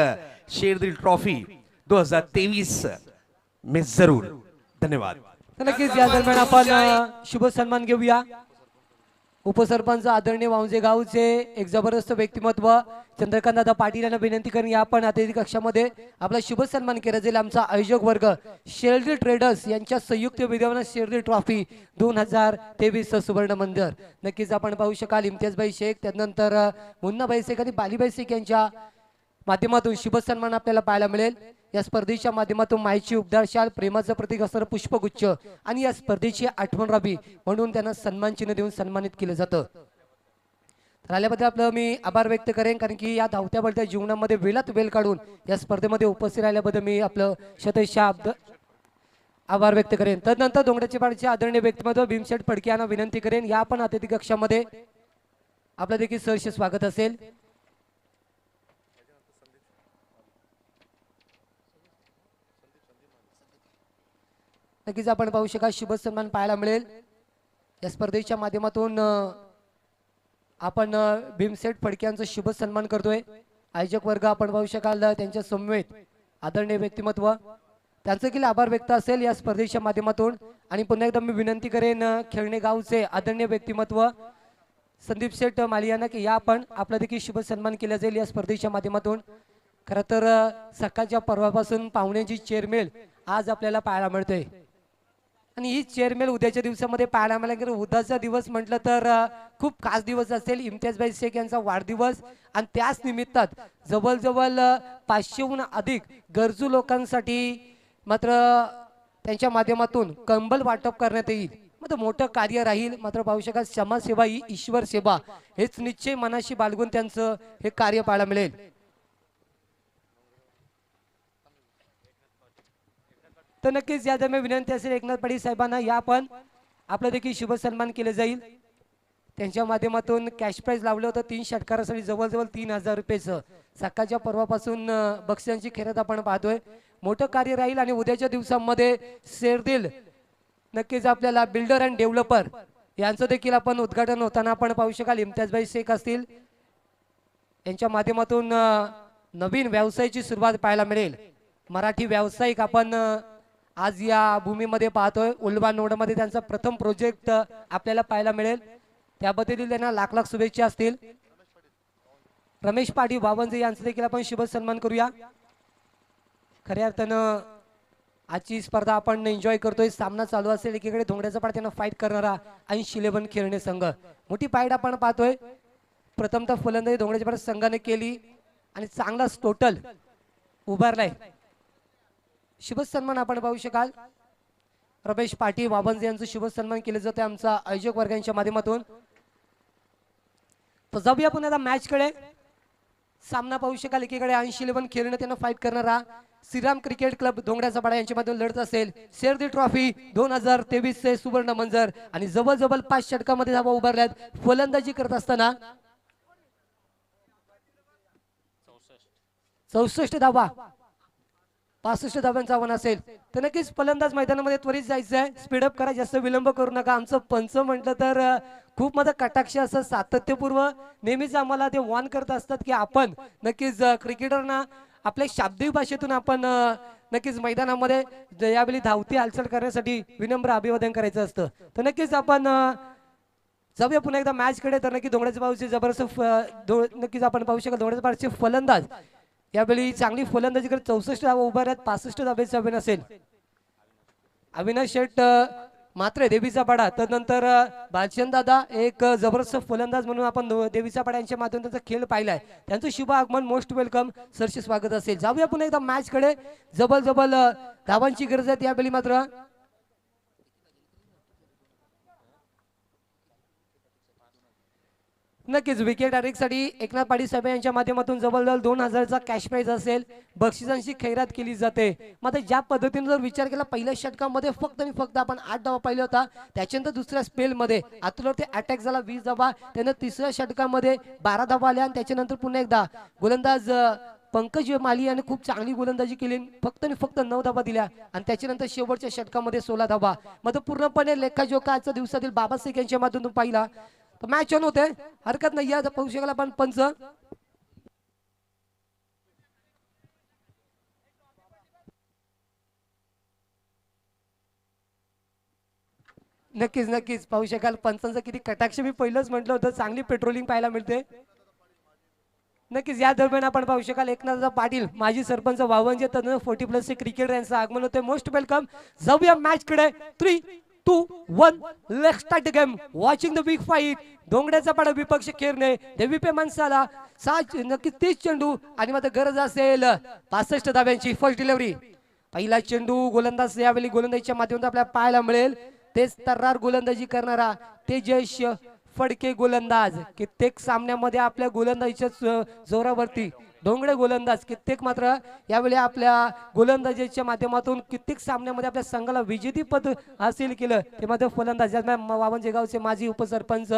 शेरदिल ट्रॉफी 2023 में जरूर। धन्यवाद। तर नक्कीच या दरम्यान आपण शुभ सन्मान घेऊया। उपसरपंच आदरणीय वावजे गावचे एक जबरदस्त व्यक्तिमत्व चंद्रकांत दादा पाटील यांना विनंती करून या आपण अतिथी कक्षामध्ये आपला शुभ सन्मान केला जाईल. आमचा आयोजक वर्ग शेल्डी ट्रेडर्स यांच्या संयुक्त विद्यमान शेल्डी ट्रॉफी 2023 सुवर्ण मंदिर. नक्कीच आपण पाहू शकाल इम्तियाजभाई शेख, त्यानंतर मुन्नाभाई शेख आणि बालीभाई शेख यांच्या माध्यमातून शुभ सन्मान आपल्याला पाहायला मिळेल. या स्पर्धेच्या माध्यमातून मायची उपदार शाल, प्रेमाचं प्रतीक असणारं पुष्पगुच्छ आणि या स्पर्धेची आठवण राहावी म्हणून त्यांना सन्मान चिन्ह देऊन सन्मानित केलं जातं. तर आल्याबद्दल आपलं मी आभार व्यक्त करेन, कारण की या धावत्या बळत्या जीवनामध्ये वेळात वेळ काढून या स्पर्धेमध्ये उपस्थित राहिल्याबद्दल मी आपलं शतशब्द आभार व्यक्त करेन. तदनंतर डोंगराचे पाडचे आदरणीय व्यक्तिमत्व भीमसेठ फडके यांना विनंती करेन या आपण अतिथी कक्षामध्ये आपलं देखील सहर्ष स्वागत असेल. नक्कीच आपण पाहू शकाल शुभ सन्मान पाहायला मिळेल. या स्पर्धेच्या माध्यमातून आपण भीमसेठ फडके यांचा शुभ सन्मान करतोय. आयोजक वर्ग आपण पाहू शकाल त्यांच्या समवेत आदरणीय व्यक्तिमत्व त्यांचं देखील आभार व्यक्त असेल या स्पर्धेच्या माध्यमातून. आणि पुन्हा एकदा मी विनंती करेन खेळणे गावचे आदरणीय व्यक्तिमत्व संदीप शेठ मालियाना की या आपण आपला देखील शुभ सन्मान केला जाईल या स्पर्धेच्या माध्यमातून. खरं तर सकाळच्या पर्वापासून पाहुण्यांची चेअरमेल आज आपल्याला पाहायला मिळते आणि ही चेअरमेल उद्याच्या दिवसामध्ये पाहायला मिळाला की उद्याचा दिवस म्हटलं तर खूप खास दिवस असेल. इम्तियाजभाई शेख यांचा वाढदिवस आणि त्याच निमित्तात जवळजवळ 500हून अधिक गरजू लोकांसाठी मात्र त्यांच्या माध्यमातून कंबल वाटप करण्यात येईल. मात्र मोठं कार्य राहील. मात्र पाहू शकाल समाजसेवा ही ईश्वर सेवा हेच निश्चय मनाशी बाळगून त्यांचं हे कार्य पाहायला मिळेल. तर नक्कीच या दरम्यान विनंती असेल एकनाथ पाटील साहेबांना या पण आपलं देखील शुभ सन्मान केलं जाईल. त्यांच्या माध्यमातून कॅश प्राइज लावलं होतं 3 षटकारासाठी जवळजवळ 3000 रुपयेचं. सकाळच्या पर्वापासून बक्षिसांची खेळत आपण पाहतोय. मोठं कार्य राहील आणि उद्याच्या दिवसांमध्ये शेरदिल नक्कीच आपल्याला बिल्डर अँड डेव्हलपर यांचं देखील आपण उद्घाटन होताना आपण पाहू शकाल. इम्तियाजभाई शेख असतील यांच्या माध्यमातून नवीन व्यवसायाची सुरुवात पाहायला मिळेल. मराठी व्यावसायिक आपण आज या भूमीमध्ये पाहतोय. उल्बा नोडमध्ये त्यांचा प्रथम प्रोजेक्ट आपल्याला पाहायला मिळेल. त्याबद्दल त्यांना लाख लाख शुभेच्छा असतील. रमेश पाटील बावनजे यांचा देखील आपण शुभ सन्मान करूया. खऱ्या अर्थानं आजची स्पर्धा आपण एन्जॉय करतोय. सामना चालू असेल एकीकडे धोंगड्याचा पाड त्यांना फाईट करणारा 80-11 खेळणे संघ. मोठी फाईट आपण पाहतोय. प्रथमतः फलंदाजी धोंगड्याच्या पाड संघाने केली आणि चांगलाच टोटल उभारलाय. शुभ सन्मान आपण पाहू शकाल. रमेश पाटील बाबनजे यांचं शुभ सन्मान केले जाते आमचा आयोजक वर्गांच्या माध्यमातून. तर जाऊया पुन्हा मॅच कडे. सामना पाहू शकाल एकीकडे 80-11 खेळणं त्यांना फाईट करणारा श्रीराम क्रिकेट क्लब धोंगड्याचा पाडा यांच्यामधून लढत असेल शेरदी ट्रॉफी 2023 चे सुवर्ण मंजर. आणि जवळजवळ 5 षटकामध्ये धावा उभारल्यात. फलंदाजी करत असताना 64 धावा 65 धावांचं आव्हान असेल. तर नक्कीच फलंदाज मैदानामध्ये त्वरित जायचं आहे. स्पीडअप करा, जास्त विलंब करू नका. आमचं पंच म्हटलं तर खूप माझं कटाक्ष असं सातत्यपूर्व नेहमीच आम्हाला ते वॉर्न करत असतात की आपण नक्कीच क्रिकेटरना आपल्या शाब्दिक भाषेतून आपण नक्कीच मैदानामध्ये यावेळी धावती हालचाल करण्यासाठी विनम्र अभिवादन करायचं असतं. तर नक्कीच आपण जाऊया पुन्हा एकदा मॅच कडे. तर नक्की धोंगड्याचे पाऊचे जबरदस्त नक्कीच आपण पाहू शकाल. धोंगड्याचे पाऊचे फलंदाज यावेळी चांगली फलंदाजी करत 64 धावा उभारल्यात. 65 धावेचा आव्हान असेल. अविनाश शेठ मात्र देवीचा पाडा. त्यानंतर बालचंद दादा एक जबरदस्त फलंदाज म्हणून आपण देवीचा पाडा यांच्या माध्यमातून त्यांचा खेळ पाहिलाय. त्यांचं शुभ आगमन मोस्ट वेलकम सरचे स्वागत असेल. जाऊया पुन्हा एकदा मॅच कडे. जबल धावांची गरज आहे यावेळी मात्र. नक्कीच विकेट साठी एकनाथ पाटील साहेब यांच्या माध्यमातून जवळजवळ 2000चा कॅश प्राइज असेल. बक्षिसांची खैरात केली जाते. मात्र ज्या पद्धतीने जर विचार केला पहिल्या षटकामध्ये फक्त आणि फक्त आपण 8 धावा पाहिला होता. त्याच्यानंतर दुसऱ्या स्पेलमध्ये आतुरते अटॅक झाला 20 धावा. त्यानं तिसऱ्या षटकामध्ये 12 धावा आल्या आणि त्याच्यानंतर पुन्हा एकदा गोलंदाज पंकज माली याने खूप चांगली गोलंदाजी केली. फक्त आणि फक्त 9 धावा दिल्या आणि त्याच्यानंतर शेवटच्या षटकामध्ये 16 धावा. मात्र पूर्णपणे लेखाजोखा आजच्या दिवसातील बाबासाहेब यांच्या माध्यमातून पाहिला. मॅच ऑन होते, हरकत नाही. या पाहू शकाल आपण पंच नक्कीच नक्कीच पाहू शकाल पंचांचा किती कटाक्ष मी पहिलंच म्हटलं होतं चांगली पेट्रोलिंग पाहायला मिळते. नक्कीच या दरम्यान आपण पाहू शकाल एकनाथ पाटील माजी सरपंच वावंजे तज्ञ 40+ क्रिकेटर यांचं आगमन होते. Most welcome. जाऊया मॅच कडे. 3, 2, 1 let's start the game. Watching the big fight. डोंगड्याचा पाडा विपक्ष खेळणे देवीपे माणसाला 7 नक्कीच 30 चेंडू आणि मात्र गरज असेल 65 धाब्यांची. First delivery. पहिला चेंडू गोलंदाज यावेळी गोलंदाजीच्या माध्यमातून आपल्याला पाहायला मिळेल. तेच तर्रार गोलंदाजी करणारा तेजस फडके गोलंदाज. कित्येक सामन्यामध्ये आपल्या गोलंदाजीच्या जोरावरती डोंगरे गोलंदाज कित्येक मात्र यावेळी आपल्या गोलंदाजीच्या माध्यमातून कित्येक सामन्यामध्ये आपल्या संघाला विजेतेपद हासिल केलं. ते मात्र फलंदाज वावंजे गावचे माजी उपसरपंच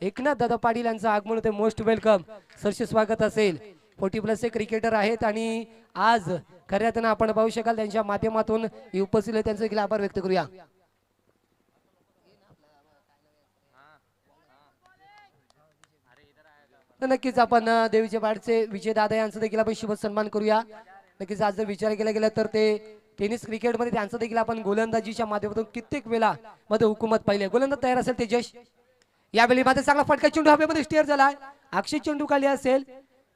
एकनाथ दादा पाटील यांचं आगमन होते. Most welcome. सरसे स्वागत असेल. 40+ क्रिकेटर आहेत आणि आज खऱ्या अर्थानं आपण पाहू शकाल त्यांच्या माध्यमातून उपस्थित त्यांचे देखील आभार व्यक्त करूया. तर नक्कीच आपण देवीचे पाडचे विजय दादा यांचा देखील आपण शुभ सन्मान करूया. नक्कीच आज जर विचार केला गेला तर ते टेनिस क्रिकेटमध्ये त्यांचं देखील आपण गोलंदाजीच्या माध्यमातून कित्येक वेळा मध्ये हुकूमत पाहिली. गोलंदाज तयार असेल तेजस. यावेळी मात्र चांगला फटका चेंडू हवेमध्ये स्टेअर झाला. अक्षय चेंडू खाली असेल.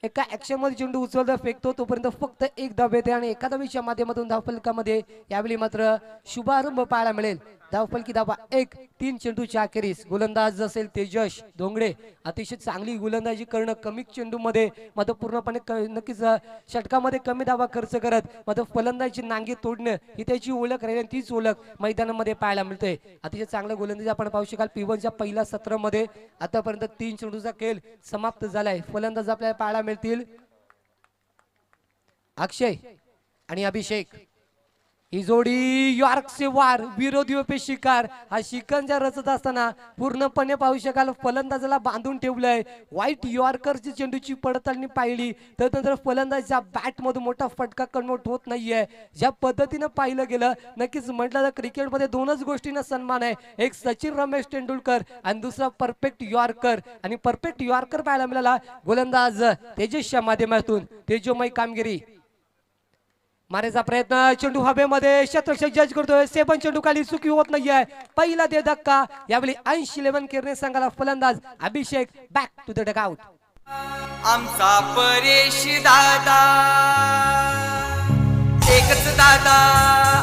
एका ऍक्शन मध्ये चेंडू उचलता फेकतो तोपर्यंत फक्त एक धाव येते आणि एका धावीच्या माध्यमातून धावफलकामध्ये यावेळी मात्र शुभारंभ पाहायला मिळेल. धावफलकी धावा 1. 3 चेंडूच्या अखेरीस गोलंदाज असेल तेजस डोंगरे. अतिशय चांगली गोलंदाजी करणं कमी चेंडू मध्ये मात्र पूर्णपणे नक्कीच षटकामध्ये कमी धावा खर्च करत मात्र फलंदाजी नांगी तोडणं ही त्याची ओळख राहील आणि तीच ओळख मैदानामध्ये पाहायला मिळते. अतिशय चांगलं गोलंदाजी आपण पाहू शकाल. P1च्या पहिल्या सत्रामध्ये आतापर्यंत 3 चेंडूचा खेळ समाप्त झालाय. फलंदाज आपल्याला पाहायला मिळतील अक्षय आणि अभिषेक. ही जोडी यॉर्कचे वार विरोधी शिकार. हा शिकंजा रचत असताना पूर्णपणे पाहू शकाल फलंदाजाला बांधून ठेवलंय. व्हाईट यॉर्करची चेंडूची पडताळणी पाहिली तर नंतर फलंदाजाच्या बॅट मधून मोठा फटका कन्वर्ट होत नाहीये. ज्या पद्धतीनं पाहिलं गेलं नक्कीच म्हटलं तर क्रिकेटमध्ये 2च गोष्टींना सन्मान आहे. एक सचिन रमेश तेंडुलकर आणि दुसरा परफेक्ट यॉर्कर. आणि परफेक्ट यॉर्कर पाहायला मिळाला गोलंदाज तेजसच्या माध्यमातून. तेजोमय कामगिरी. मारायचा प्रयत्न चेंडू हवेमध्ये शतरक्षक जज करतोय. 7 चेंडू खाली चुकी होत नाहीये. पहिला दे धक्का. यावेळी 80 करणे संघाला फलंदाज Abhishek. Back to the dugout. आमचा परेश दादा एकच दादा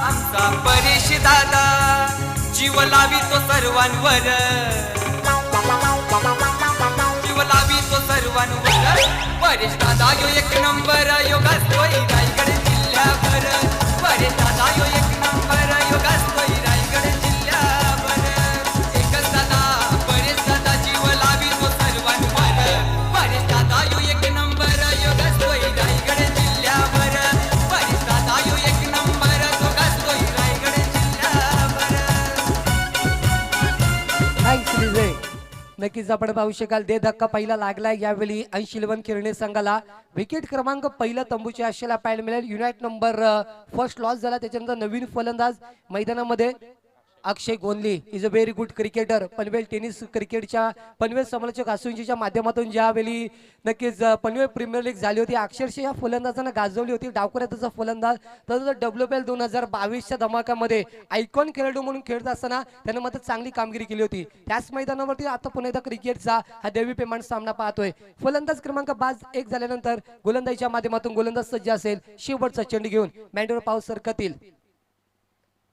आमचा परेश दादा जीव लावितो सर्वांवर जीव लावितो सर्वांवर परेश दादा यो एक नंबर योगासतोय रायगड जिल्ह्यावर परेश दादा यो एक नंबर योगासतोय रायगड जिल्ह्यावर एकच दादा परेश दादा जीव लावितो सर्वांवर परेश दादा यो एक नंबर योगासतोय रायगड जिल्ह्यावर परेश दादा यो एक नंबर योगासतोय रायगड जिल्ह्यावर. थँक्स विजय. नक्कीच आपण पाहू शकाल दे धक्का पहिला लागलाय. यावेळी 80 किरणे संघाला विकेट क्रमांक पहिला तंबूच्या आशेला पाहायला मिळेल. युनाइट नंबर फर्स्ट लॉस झाला. त्याच्यानंतर नवीन फलंदाज मैदानामध्ये Akshay Gondhali is a very good cricketer. Panvel tennis क्रिकेटच्या पनवेल समालोचक असूंजीच्या माध्यमातून ज्यावेळी नक्कीच पनवेल प्रीमियर लीग झाली होती अक्षरशः या फलंदाजांना गाजवली होती. डावखुऱ्याचा फलंदाज तर WPL 2022च्या धमाक्यामध्ये आयकॉन खेळाडू म्हणून खेळत असताना त्यानं मात्र चांगली कामगिरी केली होती. त्याच मैदानावरती आता पुन्हा एकदा क्रिकेटचा हा देवी पेमांट सामना पाहतोय. फलंदाज क्रमांक 1 झाल्यानंतर गोलंदाजीच्या माध्यमातून गोलंदाज सज्ज असेल. शेवटचा चेंडू घेऊन मॅन्डोर पाऊस सरकतील.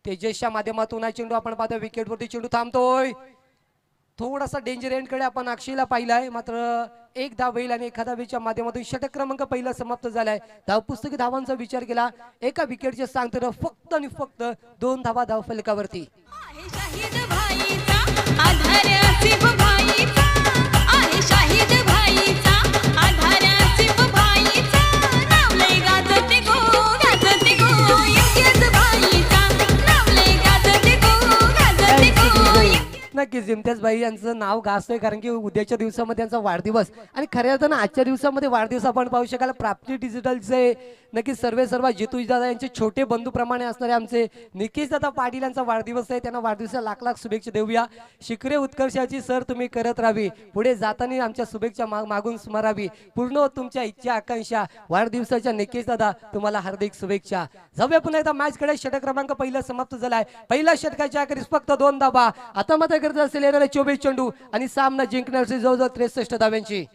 तेजसच्या माध्यमातून हा चेंडू आपण पाहतोय विकेटवरती चेंडू थांबतोय. थोडासा डेंजर एंड कडे आपण अक्षयला पाहिलाय. मात्र एक धाव येईल आणि एका धावेच्या माध्यमातून षटक क्रमांक पहिला समाप्त झालाय. धावपुस्तकी धावांचा विचार केला एका विकेटचे सांगतो फक्त आणि फक्त 2 धावा धाव फलकावरती. आहे शाहीद भाईचा आधार आसिफ भाईचा आहे शाहीद भाईचा आधार आसिफ भाईचा नाव लय गाजते गो इम्तियाज भाईचा नाव लय गाजते गो नक्कीच इम्तियाज भाई यांचं नाव गाजतोय कारण की उद्याच्या दिवसामध्ये त्यांचा वाढदिवस आणि खऱ्या अर्थानं आजच्या दिवसामध्ये वाढदिवस आपण पाहू शकाल. प्राप्ती डिजिटलचे नक्कीच सर्व जितूज दादा यांचे छोटे बंधूप्रमाणे असणारे आमचे निकेश दादा पाटील यांचा वाढदिवस आहे. त्यांना वाढदिवसाला लाख लाख शुभेच्छा देऊया. शिखरे उत्कर्षाची सर तुम्ही करत राहावी, पुढे जाताना आमच्या शुभेच्छा मागून स्मरावी, पूर्ण होत तुमच्या इच्छा आकांक्षा. वाढदिवसाच्या निकेश दादा तुम्हाला हार्दिक शुभेच्छा. जाऊया पुन्हा एकदा मॅच कडे. षटक क्रमांक पहिला समाप्त झालाय. पहिल्या षटकाच्या अखेरीस फक्त 2 धावा. आता मात्र गरज असेल येणारे 24 चेंडू आणि सामना जिंकण्याची जवळजवळ 63 धाव्यांची.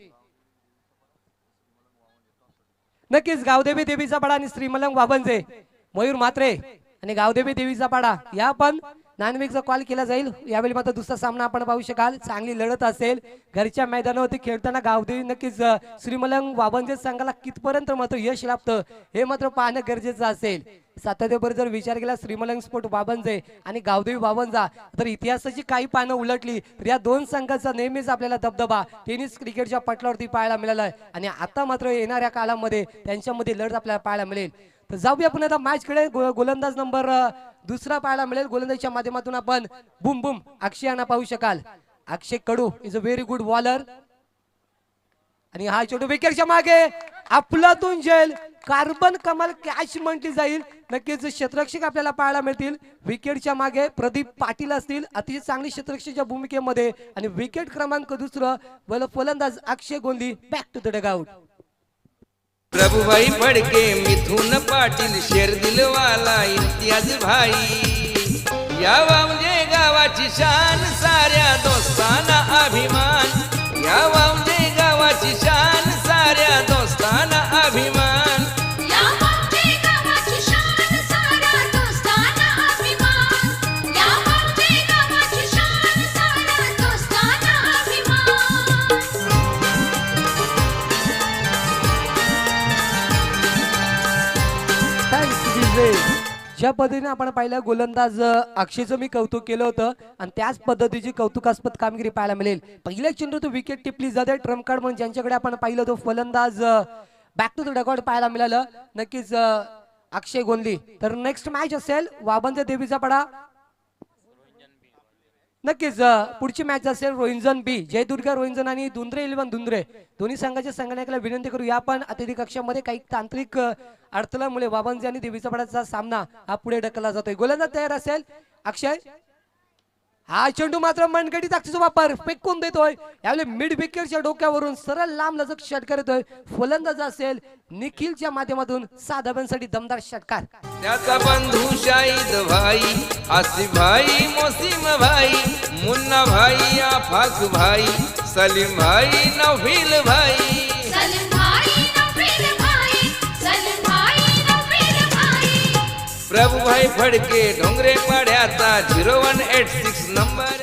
नक्कीच गावदेवी देवीचा पाडा आणि श्रीमलंग वाबंजे मयूर म्हात्रे आणि गावदेवी देवीचा पाडा या पण नानविकचा कॉल केला जाईल. यावेळी मात्र दुसरा सामना आपण पाहू शकाल. चांगली लढत असेल घरच्या मैदानावरती खेळताना. गावदेवी नक्कीच श्रीमलंग वाबंजे संघाला कितपर्यंत मात्र यश लाभतं हे मात्र पाहणं गरजेचं असेल. सातत्यावर जर विचार केला श्रीमलंग स्पोर्ट वाबंजे आणि गावदेवी वाबंजा तर इतिहासाची काही पानं उलटली तर या दोन संघाचा नेहमीच आपल्याला दबदबा टेनिस क्रिकेटच्या पटलावरती पाहायला मिळाला आहे आणि आता मात्र येणाऱ्या काळामध्ये त्यांच्यामध्ये लढत आपल्याला पाहायला मिळेल. तर जाऊया पुन्हा आता मॅच कडे. गोलंदाज नंबर दुसरा पाहायला मिळेल. गोलंदाजीच्या माध्यमातून आपण बुम बुम अक्षय यांना पाहू शकाल. Akshay Kadu is a very good bowler आणि हा चेंडू विकेटच्या मागे आपलातून जेल कार्बन कमाल कॅच म्हटली जाईल. नक्कीच क्षेत्ररक्षक आपल्याला पाहायला मिळतील. विकेटच्या मागे प्रदीप पाटील असतील अतिशय चांगली क्षेत्ररक्षकाच्या भूमिकेमध्ये आणि विकेट क्रमांक दुसरं फलंदाज Akshay Gondi back to the dugout. Prabhubhai Phadke Mithun Patil शेरदिलवाला इम्तियाज भाई यावा म्हणजे गावाची शान साऱ्या दोस्ताना अभिमान. यावा म्हणजे गावाची शान साऱ्या दोस्ताना अभिमान. या म्हणजे गावाची शान सारा दोस्ताना अभिमान. या म्हणजे गावाची शान सारा दोस्ताना अभिमान. ज्या पद्धतीने आपण पाहिलं गोलंदाज अक्षयचं मी कौतुक केलं होतं आणि त्याच पद्धतीची कौतुकास्पद कामगिरी पाहायला मिळेल. पहिल्या चेंडू तो विकेट टिपली जाते. ट्रम्प कार्ड म्हणून ज्यांच्याकडे आपण पाहिलं तो फलंदाज बॅक टू द डगआउट पाहायला मिळालं. नक्कीच अक्षय गोंदी. तर नेक्स्ट मॅच असेल वाबंजे देवीचा पाडा. नक्कीच पुढची मॅच असेल रोहिंजन बी जयदुर्गा रोहिंजन आणि दुंद्रे 11 दुंद्रे दोन्ही संघाच्या संघटनेला विनंती करू. या पण अतिरिक्त कक्षामध्ये काही तांत्रिक अडथळ्यामुळे वाबंजे आणि देवीचा पाडाचा सामना हा पुढे ढकलला जातोय. गोलंदाज तयार असेल अक्षय. हा चेंडू मात्र मनगटीत अक्षयचा वापर फेकून देतोय. यावेळी मिड विकेटच्या डोक्यावरून सरळ लांब लचक षटकार येतोय. फलंदाज असेल निखिलच्या माध्यमातून 6 धाब्यांसाठी दमदार षटकार. त्याचा बंधू शाहिद भाई आसिफ भाई मोसीम भाई मुन्ना भाई आफाक भाई सलीम भाई नौफिल भाई. सलीम भाई नफील भाई. सलीम भाई नफील भाई. प्रभुभाई फडके डोंगरे पाड्याचा 0186 नंबर.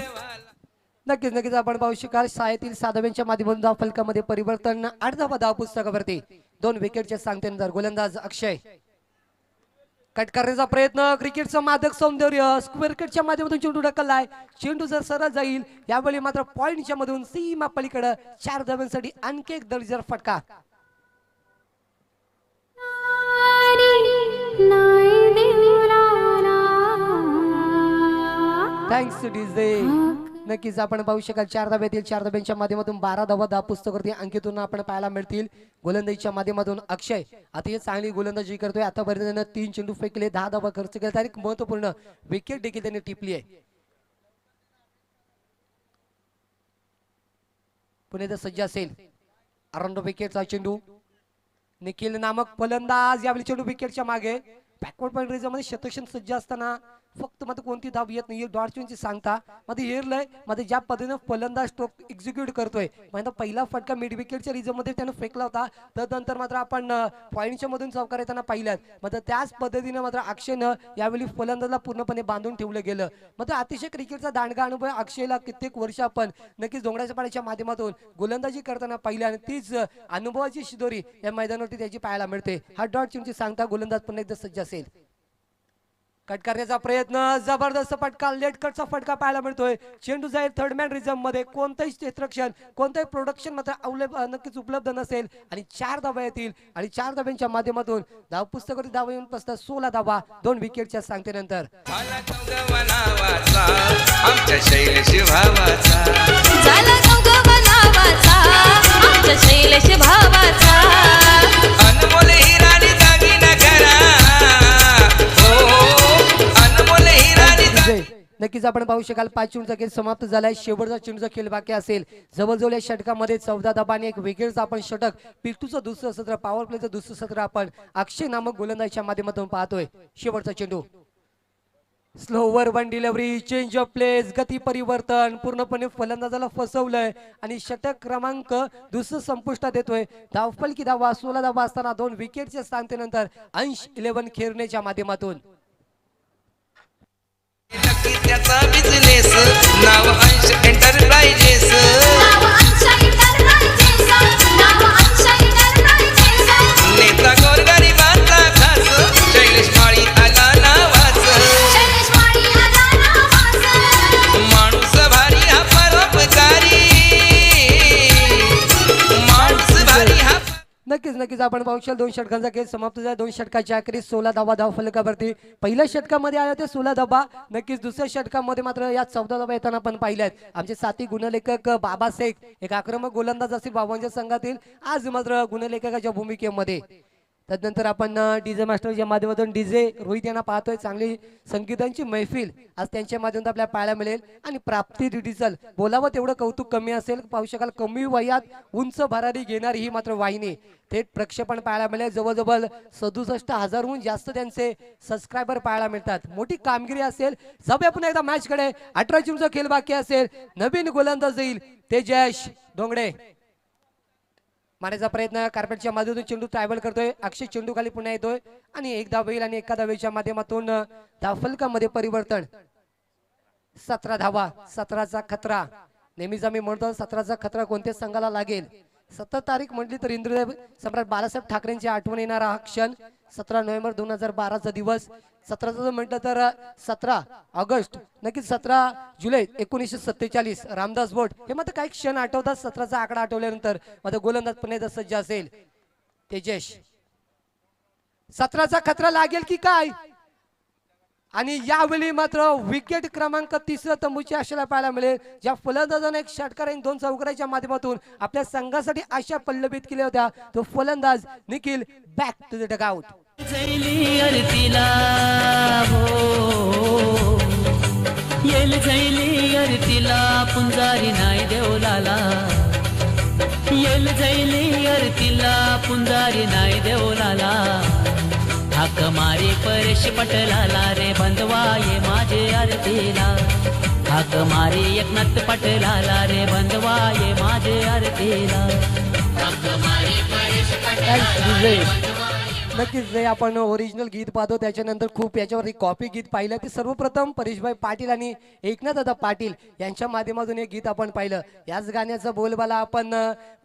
नक्कीच नक्कीच आपण पाहू शकाल शाळेतील साधव्यांच्या माध्यमातून धाव फलकामध्ये परिवर्तन 8 धावा धाव पुस्तकावरती 2 विकेटच्या सांगतेनंतर गोलंदाज अक्षय कट करण्याचा प्रयत्न. क्रिकेटचं मादक सौंदर्य स्क्वेअर कटच्या माध्यमातून चेंडू ढकललाय. चेंडू जर सरळ जाईल यावेळी मात्र पॉइंटच्या मधून सीमा पलीकडे 4 धाव्यांसाठी आणखी एक दर्जेदार फटका. Thanks DJ. नक्कीच आपण पाहू शकाल 4 धाब्यातील 4 धाब्यांच्या माध्यमातून 12 धावा धाव पुस्तकावरती अंकितून आपण पाहायला मिळतील. गोलंदाजीच्या माध्यमातून अक्षय अतिशय चांगली गोलंदाजी करतोय. आतापर्यंत त्यानं 3 चेंडू फेकले 10 धावा खर्च केला आणि महत्वपूर्ण विकेट देखील त्यांनी टिपली आहे. पुणे सज्ज असेल अराउंड विकेटचा चेंडू. निखिल नामक फलंदाज यावेळी चेंडू विकेटच्या मागे. बॅकवर्ड पॉईंट रेंजमध्ये शतक्षण सज्ज असताना फक्त मध्ये कोणती धाव येत नाही डॉट चेंजची सांगता मध्ये हेरलंय मध्ये ज्या पद्धतीने फलंदाज स्ट्रोक एक्झिक्यूट करतोय म्हणजे पहिला फटका मिड विकेटच्या रिझम मध्ये त्यानं फेकला होता. तदनंतर मात्र आपण पॉईंटच्या मधून चौकार येताना पाहिल्यात. मात्र त्याच पद्धतीने मात्र अक्षयनं यावेळी फलंदाजला पूर्णपणे बांधून ठेवलं गेलं. मात्र अतिशय क्रिकेटचा दांडगा अनुभव अक्षयला कित्येक वर्ष आपण नक्कीच डोंगराच्या पाड्याच्या माध्यमातून गोलंदाजी करताना पाहिल्या आणि तीच अनुभवाची शिदोरी या मैदानावरती त्याची पाहायला मिळते. हा डॉट चेंजची सांगता गोलंदाज पुन्हा एकदा सज्ज असेल. कट करण्याचा प्रयत्न जबरदस्त फटका लेट कटचा फटका पाहायला मिळतोय. चेंडू जाईल थर्ड मॅन रिझम मध्ये. कोणतंही क्षेत्ररक्षण कोणतंही प्रोडक्शन मात्र नक्कीच उपलब्ध नसेल आणि 4 धावा येतील आणि 4 धाब्यांच्या माध्यमातून धाव पुस्तकावरती धावा येऊन बसतात 16 धावा 2 विकेटच्या सांगतेनंतर. आमच्या शैलेश भावाचा झाला गौगव नावाचा आमच्या शैलेश भावाचा अनमोल हिराणी दागिना करा हो अनमोल हिराणी विजय नक्कीच आपण पाहू शकाल 5 चेंडूचा खेळ समाप्त झालाय शेवटचा चेंडूचा खेळ बाकी असेल जवळजवळ या षटकामध्ये 14 धावा आणि एक विकेटचं आपण षटक पिट्टूचं दुसरं सत्र पॉवर प्लेचं दुसरं सत्र आपण अक्षय नामक गोलंदाजच्या माध्यमातून पाहतोय शेवटचा चेंडू slower one delivery change of place गती परिवर्तन पूर्णपणे फलंदाजाला फसवलंय आणि षटक क्रमांक दुसरं संपुष्टात येतोय धावफलकी धावा 16 धावा असताना 2 विकेटच्या स्थानतेनंतर अंश 11 खेळण्याच्या माध्यमातून नक्की त्याचा बिझनेस नाव अंश एंटरप्राइजेस नाव अंशा इंटरप्राइजेस नाव अंशा इंटरप्राइजेस नेता गोरगरिबांचा खास शैलेश माळी आला नावाच शैलेश माळी आला नावाचा माणूस भारी हा परोपकारी माणूस भारी हा नक्कीच आपण पाहू शकतो 2 षटकांचा खेळ समाप्त झाला 2 षटकाच्या अखेरीस 16 धावा धाव फलकावरती पहिल्या षटकामध्ये आले होते 16 धावा नक्कीच दुसऱ्या षटकामध्ये मात्र या 14 धावा येताना आपण पाहिल्यात आमचे साथी गुणलेखक बाबा शेख एक आक्रमक गोलंदाज असतील बाबांच्या संघातील आज मात्र गुणलेखकाच्या भूमिकेमध्ये तदनंतर आपण डीजे मास्टरच्या माध्यमातून डीजे रोहित यांना पाहतोय चांगली संगीतांची मैफिल आज त्यांच्या माध्यमातून आपल्याला पाहायला मिळेल आणि प्राप्ती डिजिटल बोलावं तेवढं कौतुक कमी असेल पाहू शकाल कमी वयात उंच भरारी घेणारी ही मात्र वाहिनी थेट प्रक्षेपण पाहायला मिळेल जवळजवळ 67,000हून जास्त त्यांचे सबस्क्रायबर पाहायला मिळतात मोठी कामगिरी असेल जाऊया पुन्हा एकदा मॅच कडे 18 चेंडूचा खेळ बाकी असेल नवीन गोलंदाज येईल तेजस डोंगडे मारण्याचा प्रयत्न कार्पेटच्या माध्यमातून चेंडू ट्रॅव्हल करतोय अक्षय चेंडू खाली पुन्हा येतोय आणि एक धाव होईल आणि एका धावेच्या माध्यमातून धावफलकामध्ये परिवर्तन 17 धावा 17चा खतरा नेहमीच आम्ही म्हणतो 17चा खतरा कोणत्याच संघाला लागेल 17 तारीख म्हटली तर इंद्रदेव सम्राट बाळासाहेब ठाकरेंची आठवण येणारा हा क्षण 17 नोव्हेंबर 2012चा दिवस 17चं जर म्हटलं तर 17 ऑगस्ट नक्कीच 17 जुलै 1947 रामदास बोट हे मात्र काही क्षण आठवतात 17चा आकडा आठवल्यानंतर मात्र गोलंदाज पुन्हा एकदा सज्ज असेल तेजस 17चा खतरा लागेल की काय आणि यावेळी मात्र विकेट क्रमांक 3 तंबूची आशेला पाहायला मिळेल ज्या फलंदाजाने एक षटकार आणि 2 चौकाराच्या माध्यमातून आपल्या संघासाठी आशा पल्लवित केल्या होत्या तो फलंदाज Nikhil back to the dugout झैली अरतीला हो येल झैली अरतीला पुंजारी नाही देवलाला येल झैली अरतीला पुंजारी नाही देवलाला हाक मारे परेश पटलाला रे बंधवा ये माझे आरतीला हाक मारे एकनाथ पटलाला रे बंधवा ये माझे आरतीला हाक मारे परेश पटलाला नक्कीच जे आपण ओरिजिनल गीत पाहतो त्याच्यानंतर खूप याच्यावरती कॉपी गीत पाहिलं ते सर्वप्रथम परेशभाई पाटील आणि एकनाथदादा पाटील यांच्या माध्यमातून हे गीत आपण पाहिलं याच गाण्याचा बोलबाला आपण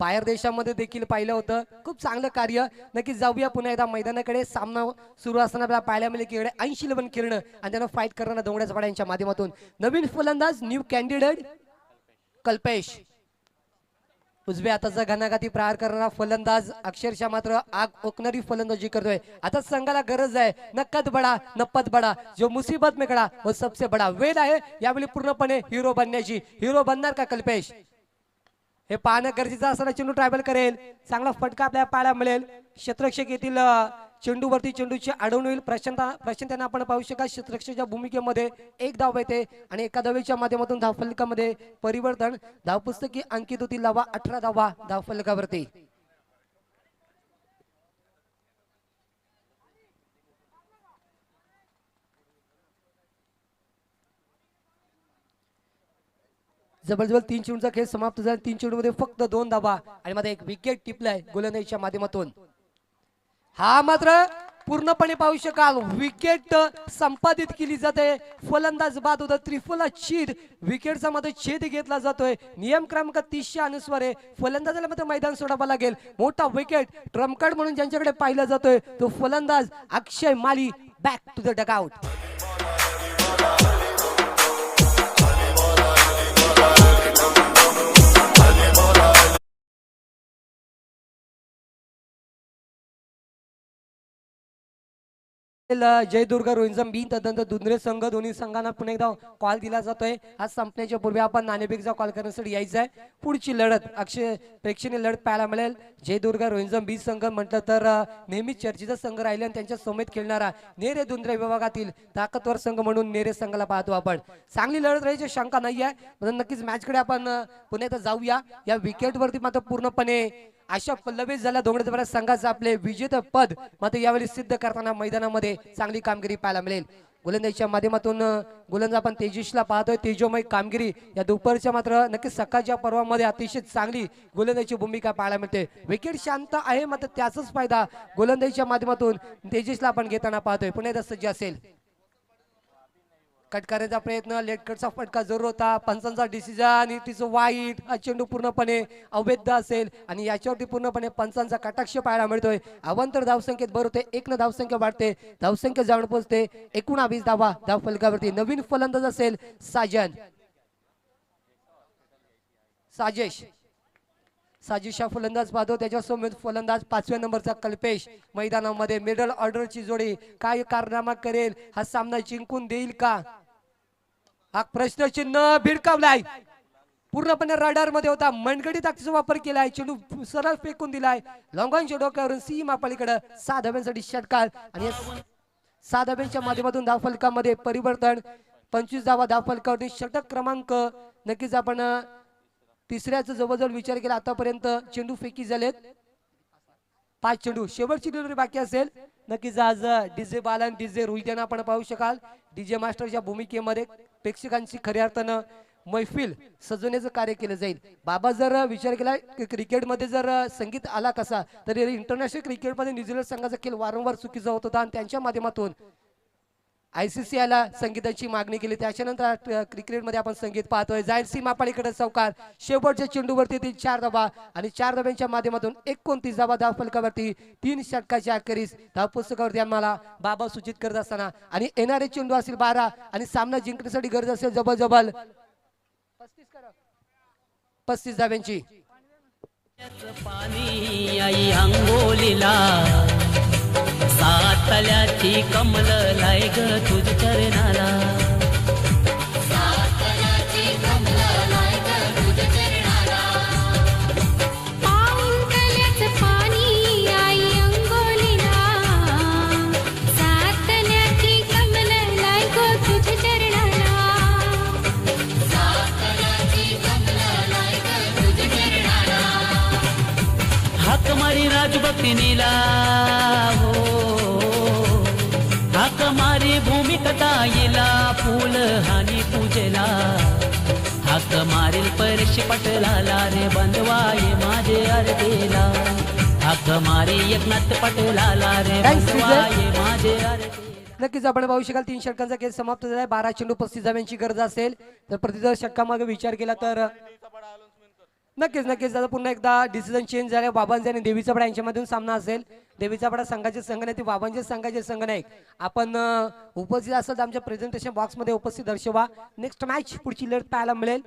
बाहेर देशामध्ये देखील पाहिलं होतं खूप चांगलं कार्य नक्कीच जाऊया पुन्हा एकदा मैदानाकडे सामना सुरू असताना आपल्याला पाहायला मिळेल की 80 खेळणं आणि त्यांना फाईट करणारा दोंगड्याचा पाडा यांच्या माध्यमातून नवीन फलंदाज न्यू कॅन्डिडेट कल्पेश उजव्या हाताचा घणाघाती प्रहार करणारा फलंदाज अक्षरशः मात्र आग ओकणारी फलंदाजी करतोय आता संघाला गरज आहे न कद बडा न पद बडा जो मुसीबत में खडा वो सबसे बडा वेळ आहे यावेळी पूर्णपणे हिरो बनण्याची हिरो बनणार का कल्पेश हे पाहणं गरजेचं असताना चेंडू ट्रॅव्हल करेल चांगला फटका आपल्याला पाहायला मिळेल क्षेत्ररक्षक येथील चेंडूवरती चेंडूची अडवून होईल प्रशांत आपण पाहू शकाल क्षेत्ररक्षकाच्या भूमिकेमध्ये एक धाव येते आणि एका धावेच्या माध्यमातून धावफलकामध्ये परिवर्तन धावपुस्तकी अंकित होतील धावा 18 धावा धावफलकावरती जवळजवळ 3 चेंडूचा खेळ समाप्त झाला 3 चेंडूमध्ये फक्त 2 धावा आणि मध्ये एक विकेट टिपलाय गोलंदाजीच्या माध्यमातून हा मात्र पूर्णपणे पाहू शकाल विकेट संपादित केली जाते फलंदाज बाद होता त्रिफला छेद विकेटचा मध्ये छेद घेतला जातोय नियम क्रमांक 30 अनुसार फलंदाजाला मात्र मैदान सोडावं लागेल मोठा विकेट ट्रम्प कार्ड म्हणून ज्यांच्याकडे पाहिला जातोय तो फलंदाज अक्षय माली बॅक टू द डगआउट जय दुर्गा रोहिंजम बी तदनंतर दुंद्रे संघ दोन्ही संघांना पुन्हा एकदा कॉल दिला जातोय. आज संपण्याच्या पूर्वी आपण नाणेफेकचा कॉल करण्यासाठी यायचं आहे. पुढची लढत अक्षय प्रेक्षणीय लढत पाहायला मिळेल. जय दुर्गा रोहिंजम बी संघ म्हटलं तर नेहमीच चर्चेचा संघ राहिले आणि त्यांच्या समेत खेळणारा नेरे दुंद्रे विभागातील ताकदवर संघ म्हणून नेरे संघाला पाहतो आपण. चांगली लढत राहायची शंका नाही आहे. पण नक्कीच मॅचकडे आपण पुन्हा एकदा जाऊया. या विकेटवरती मात्र पूर्णपणे अशा पल्लवीत झाला धोंगडे संघाचं आपले विजेते पद मात्र यावेळी सिद्ध करताना मैदानामध्ये चांगली कामगिरी पाहायला मिळेल. गोलंदाजीच्या माध्यमातून गोलंदाज आपण तेजसला पाहतोय. तेजोमय कामगिरी या दुपारच्या मात्र नक्कीच सकाळच्या पर्वामध्ये अतिशय चांगली गोलंदाजीची भूमिका पाहायला मिळते. विकेट शांत आहे मात्र त्याचाच फायदा गोलंदाजीच्या माध्यमातून तेजसला आपण घेताना पाहतोय. पुन्हा एकदा सज्ज असेल. कट करायचा प्रयत्न, लेट कटचा फटका जरूर होता. पंचांचा डिसिजन आणि तिचं वाईट, हा चेंडू पूर्णपणे अवैध असेल आणि याच्यावरती पूर्णपणे पंचांचा कटाक्ष पाहायला मिळतोय. अवांतर धावसंख्येत भर होते. 1 न धावसंख्या वाढते. धावसंख्या जाऊन पोहोचते 19 धावा धाव फलकावरती. नवीन फलंदाज असेल साजेश हा फलंदाज पाहतो. त्याच्यासमोर फलंदाज 5व्या नंबरचा कल्पेश मैदानामध्ये. मिडल ऑर्डरची जोडी काय कारनामा करेल, हा सामना जिंकून देईल का, हा प्रश्नचिन्ह भिडकावलाय. पूर्णपणे रडार मध्ये होता. मनगडी ताकदीचा वापर केलाय. चेंडू सरळ फेकून दिलाय. लॉंगांच्या डोक्यावरून सीमा पलीकडे 6 धाब्यांसाठी षटकार आणि 6 धाब्यांच्या माध्यमातून धाव फलकामध्ये परिवर्तन. 25 धावा धाव फलकावरती. षटक क्रमांक नक्कीच आपण तिसऱ्याचा जवळजवळ विचार केला आतापर्यंत चेंडू फेकी झालेत 5 चेंडू. शेवटची डिलिव्हरी बाकी असेल. नक्कीच आज डीजे बालन डीजे रोहित यांना आपण पाहू शकाल. डीजे मास्टरच्या भूमिकेमध्ये प्रेक्षकांची खऱ्या अर्थानं मैफिल सजवण्याचं कार्य केलं जाईल. बाबा जर विचार केला क्रिकेटमध्ये जर संगीत आला कसा तर इंटरनॅशनल क्रिकेटमध्ये न्यूझीलंड संघाचा खेळ वारंवार चुकीचा होत होता आणि त्यांच्या माध्यमातून ICCला संगीताची मागणी केली. त्याच्यानंतर क्रिकेटमध्ये आपण संगीत पाहतोय. जाईल सीमा पलीकडे चौकार. शेवटच्या चेंडूवरती 4 धावा आणि 4 धाब्यांच्या माध्यमातून 29 धावा धाव फलकावरती. 3 षटकाच्या अखेरीस धाव पुस्तकावरती आम्हाला बाबा सूचित करत असताना आणि येणारे चेंडू असेल 12 आणि सामना जिंकण्यासाठी गरज असेल जबरजबल 35 धाब्यांची. पाणी आई अंगोलीला सातल्याची कमल लाय ग तुझ चरणाला. पाऊलतल्याचं पाणी आई अंघोळीला, सातल्याची कमल लाय गो तुझ चरणाला. हाक मारी राजभक्तिनीला हो, हाक मारी भूमी कटाईला फूल हानी पूजेला. हाक मारील परशी पटलाला रे बंधवाये माझे अर्धेला. हाक मारी एकनाथ पटलाला रे बंधवाये माझे अर्धेला. नक्कीच आपण पाहू शकाल 3 षटकांचा खेळ समाप्त झालाय. 12 चेंडू 35 धाब्यांची गरज असेल तर प्रति षटकामागे विचार केला तर नक्कीच आता पुन्हा एकदा डिसिजन चेंज झाले. बाबांचे आणि देवीचा पडा यांच्यामधून सामना असेल. देवीचा पडा संघाचे संघ नाही, ते बाबांचे संघाचे संघ नाही. आपण उपस्थित असाल तर आमच्या प्रेझेंटेशन बॉक्स मध्ये उपस्थित दर्शवा. नेक्स्ट मॅच पुढची लढत पाहायला मिळेल.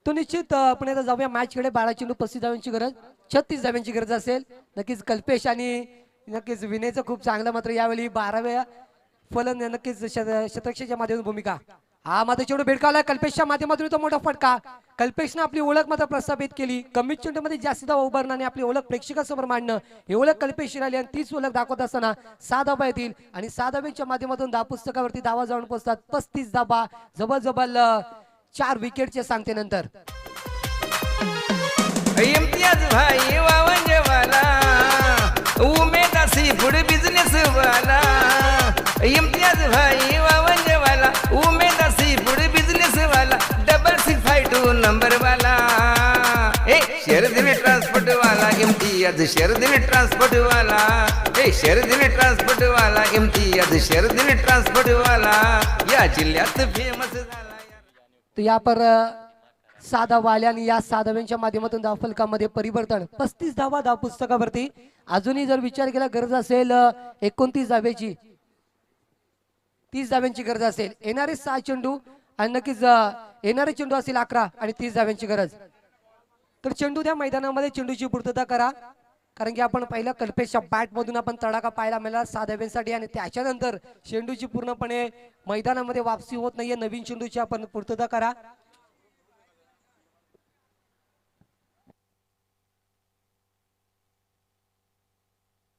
तो निश्चित आपण आता जाऊया मॅच कडे. 12 चेंडू 35 धाव्यांची गरज, 36 धाव्यांची गरज असेल. नक्कीच कल्पेश आणि नक्कीच विनयचं खूप चांगलं मात्र यावेळी 12व्या फलंदाज नक्कीच शतरक्षाच्या माध्यमातून भूमिका. हा मात्र चेंडू भेटकावला कल्पेशच्या माध्यमातून. तो मोठा फटका. कल्पेशने आपली ओळख मात्र प्रस्थापित केली. कमी चेंडूमध्ये जास्त धावा उभारणं आणि आपली ओळख प्रेक्षकासमोर मांडणं ही ओळख कल्पेश राहिली आणि तीच ओळख दाखवत असताना 6 धावा येतील आणि 6 धाव्यांच्या माध्यमातून धाव पुस्तकावरती धावा जाऊन पोहोचतात 35 धावा. जबरजबल 4 विकेटचे सांगतेनंतर इम्तियाज भाई वावंजवाला उमेदा सी फूड बिझनेस वाला. इम्तियाज भाई वावंजवाला उमेदा सी फूड बिझनेस वाला. 652 नंबर वाला शेरदिल ट्रांसपोर्ट वाला. इम्तियाज शेरदिल ट्रांसपोर्ट वाला. शेरदिल ट्रांसपोर्ट वाला. इम्तियाज शेरदिल ट्रांसपोर्ट वाला या जिल्ह्यात फेमस झाला. तो या पर 6 धावा आल्या आणि या 6 धाव्यांच्या माध्यमातून धाव फलकामध्ये परिवर्तन. 35 धावा धाव पुस्तकावरती. अजूनही जर विचार केला गरज असेल 29 धावेची 30 धाव्यांची गरज असेल. येणारे 6 चेंडू आणि नक्कीच येणारे चेंडू असेल 11 आणि 30 धाव्यांची गरज. तर चेंडू त्या मैदानामध्ये चेंडूची पूर्तता करा, कारण की आपण पहिल्या कल्पेशच्या बॅट मधून आपण तडाखा पाहायला मिळाला 6 धाव्यांसाठी आणि त्याच्यानंतर चेंडूची पूर्णपणे मैदानामध्ये वापसी होत नाहीये. नवीन चेंडूची आपण पूर्तता करा.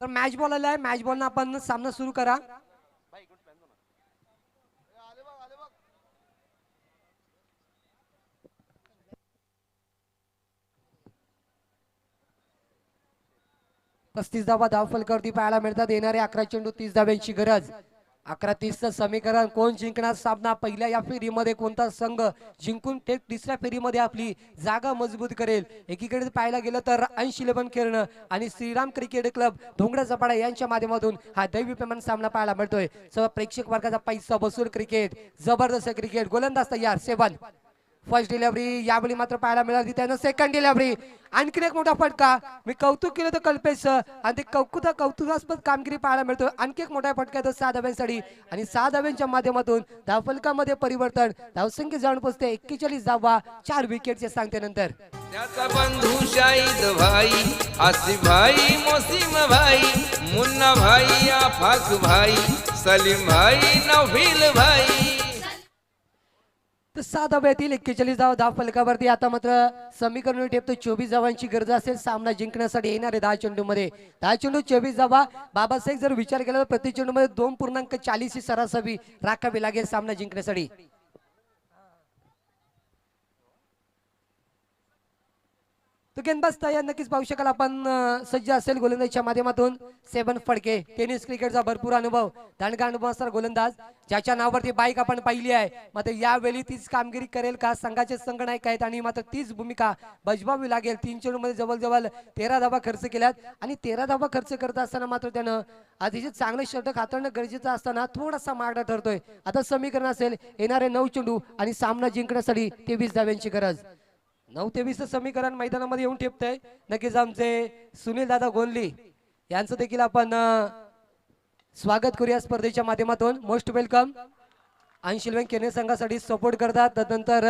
तर मॅच बॉल आलाय, मॅच बॉलनं आपण सामना सुरू करा. पस्तीस धावा धाव फलकावरती पाहायला मिळतात. येणारे 11 चेंडू 30 धाव्यांची गरज. 11-30चं समीकरण. कोण जिंकणार सामना, पहिल्या या फेरीमध्ये कोणता संघ जिंकून थेट तिसऱ्या फेरीमध्ये आपली जागा मजबूत करेल. एकीकडे पाहायला गेलं तर 80-11 खेळणं आणि श्रीराम क्रिकेट क्लब धोंगडा चपाडा यांच्या माध्यमातून हा दैवी पेमान सामना पाहायला मिळतोय. सर्व प्रेक्षक वर्गाचा पैसा बसूल क्रिकेट, जबरदस्त क्रिकेट. गोलंदाज तयार. 7 फर्स्ट डिलिव्हरी यावेळी मात्र पाहायला मिळाली. त्यानं सेकंड डिलिव्हरी. आणखीन एक मोठा फटका. मी कौतुक केलं तर कल्पेश आणि ते कौतुकास्पद कामगिरी पाहायला मिळतो. आणखी एक मोठा फटका येतो 6 धाव्यांसाठी आणि 6 धाव्यांच्या माध्यमातून धावफलकामध्ये परिवर्तन. धावसंख्या जाऊन पोहोचते 41 धावा 4 विकेटचे सांगतेनंतर. त्याचा बंधू शाहिद भाई, आसिफ भाई, मोसीम भाई, मुन्ना भाई, आफाक भाई, सलीम भाई, नौफिल भाई. तर 6 धाव्यातील 41 धाव फलकावरती. आता मात्र समीकरण ठेवतो 24 धावांची गरज असेल सामना जिंकण्यासाठी. येणारे 10 चेंडू मध्ये 10 चेंडू 24 धावा. बाबासाहेब जर विचार केला तर प्रति चेंडू मध्ये 2.40 ही सरासरी राखावी लागेल सामना जिंकण्यासाठी. तो गेंदबाज तयार नक्कीच पाहू शकाल आपण. सज्ज असेल गोलंदाजीच्या माध्यमातून 7 फडके. टेनिस क्रिकेटचा भरपूर अनुभव, दांडगा अनुभव असणारा गोलंदाज ज्याच्या नावावरती बाईक आपण पाहिली आहे. मात्र यावेळी तीच कामगिरी करेल का? संघाचे संघनायक आहेत आणि मात्र तीच भूमिका बजवावी लागेल. 3 चेंडूमध्ये जवळजवळ 13 धावा खर्च केल्यात आणि 13 धावा खर्च करत असताना मात्र त्यानं अतिशय चांगले षटक हाताळणं गरजेचं असताना थोडासा मागणा ठरतोय. आता समीकरण असेल येणारे 9 चेंडू आणि सामना जिंकण्यासाठी 23 धाव्यांची गरज. 9-23चं समीकरण मैदानामध्ये येऊन ठेपतंय. नक्कीच आमचे सुनील दादा गोंदली यांचं देखील आपण स्वागत करूया स्पर्धेच्या माध्यमातून. Most welcome. 80 केने संघासाठी सपोर्ट करतात. त्यानंतर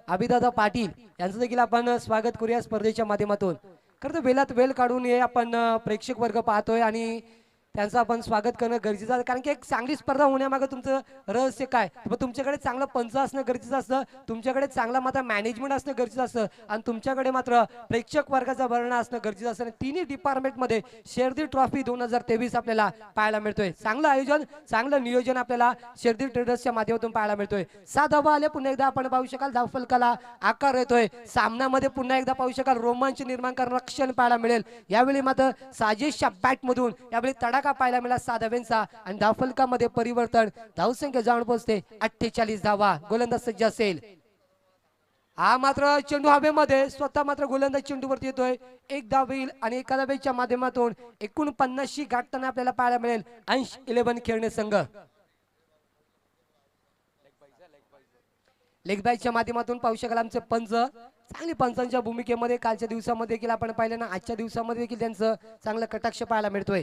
अभिदादा पाटील यांचं देखील आपण स्वागत करूया स्पर्धेच्या माध्यमातून. खरं तर वेळात वेळ काढून हे आपण प्रेक्षक वर्ग पाहतोय आणि त्यांचं आपण स्वागत करणं गरजेचं आहे. कारण की एक चांगली स्पर्धा होण्यामागे तुमचं रहस्य काय? तुमच्याकडे चांगलं पंच असणं गरजेचं असतं, तुमच्याकडे चांगला मात्र मॅनेजमेंट असणं गरजेचं असतं आणि तुमच्याकडे मात्र प्रेक्षक वर्गाचा भरणा असणं गरजेचं असतं. तिन्ही डिपार्टमेंटमध्ये शेरदी ट्रॉफी 2023 आपल्याला पाहायला मिळतोय. चांगलं आयोजन, चांगलं नियोजन आपल्याला शेरदी ट्रेडर्सच्या माध्यमातून पाहायला मिळतोय. 6 धावा आले. पुन्हा एकदा आपण पाहू शकाल धावफलकाला आकार येतोय. सामन्यामध्ये पुन्हा एकदा पाहू शकाल रोमांच निर्माण करणारं क्षण पाहायला मिळेल. यावेळी मात्र साजेशच्या बॅटमधून यावेळी तडाखा पाहायला मिळाला 6 धाव्यांचा आणि धावफलकामध्ये परिवर्तन. धावसंख्या जाऊन पोहोचते 48 धावा. गोलंदाज सज्ज असेल. हा मात्र चेंडू हवेमध्ये स्वतः मात्र गोलंदाज चेंडूवरती येतोय. 1 धाव येईल आणि 1 धावेच्या माध्यमातून 49 गाठताना आपल्याला पाहायला मिळेल 80-11 खेळणे संघ. लेग बॅकच्या माध्यमातून पाहू शकाल आमचे पंच चांगली पंचांच्या भूमिकेमध्ये कालच्या दिवसामध्ये देखील आपण पाहिलं ना, आजच्या दिवसामध्ये देखील त्यांचं चांगलं कटाक्ष पाहायला मिळतोय.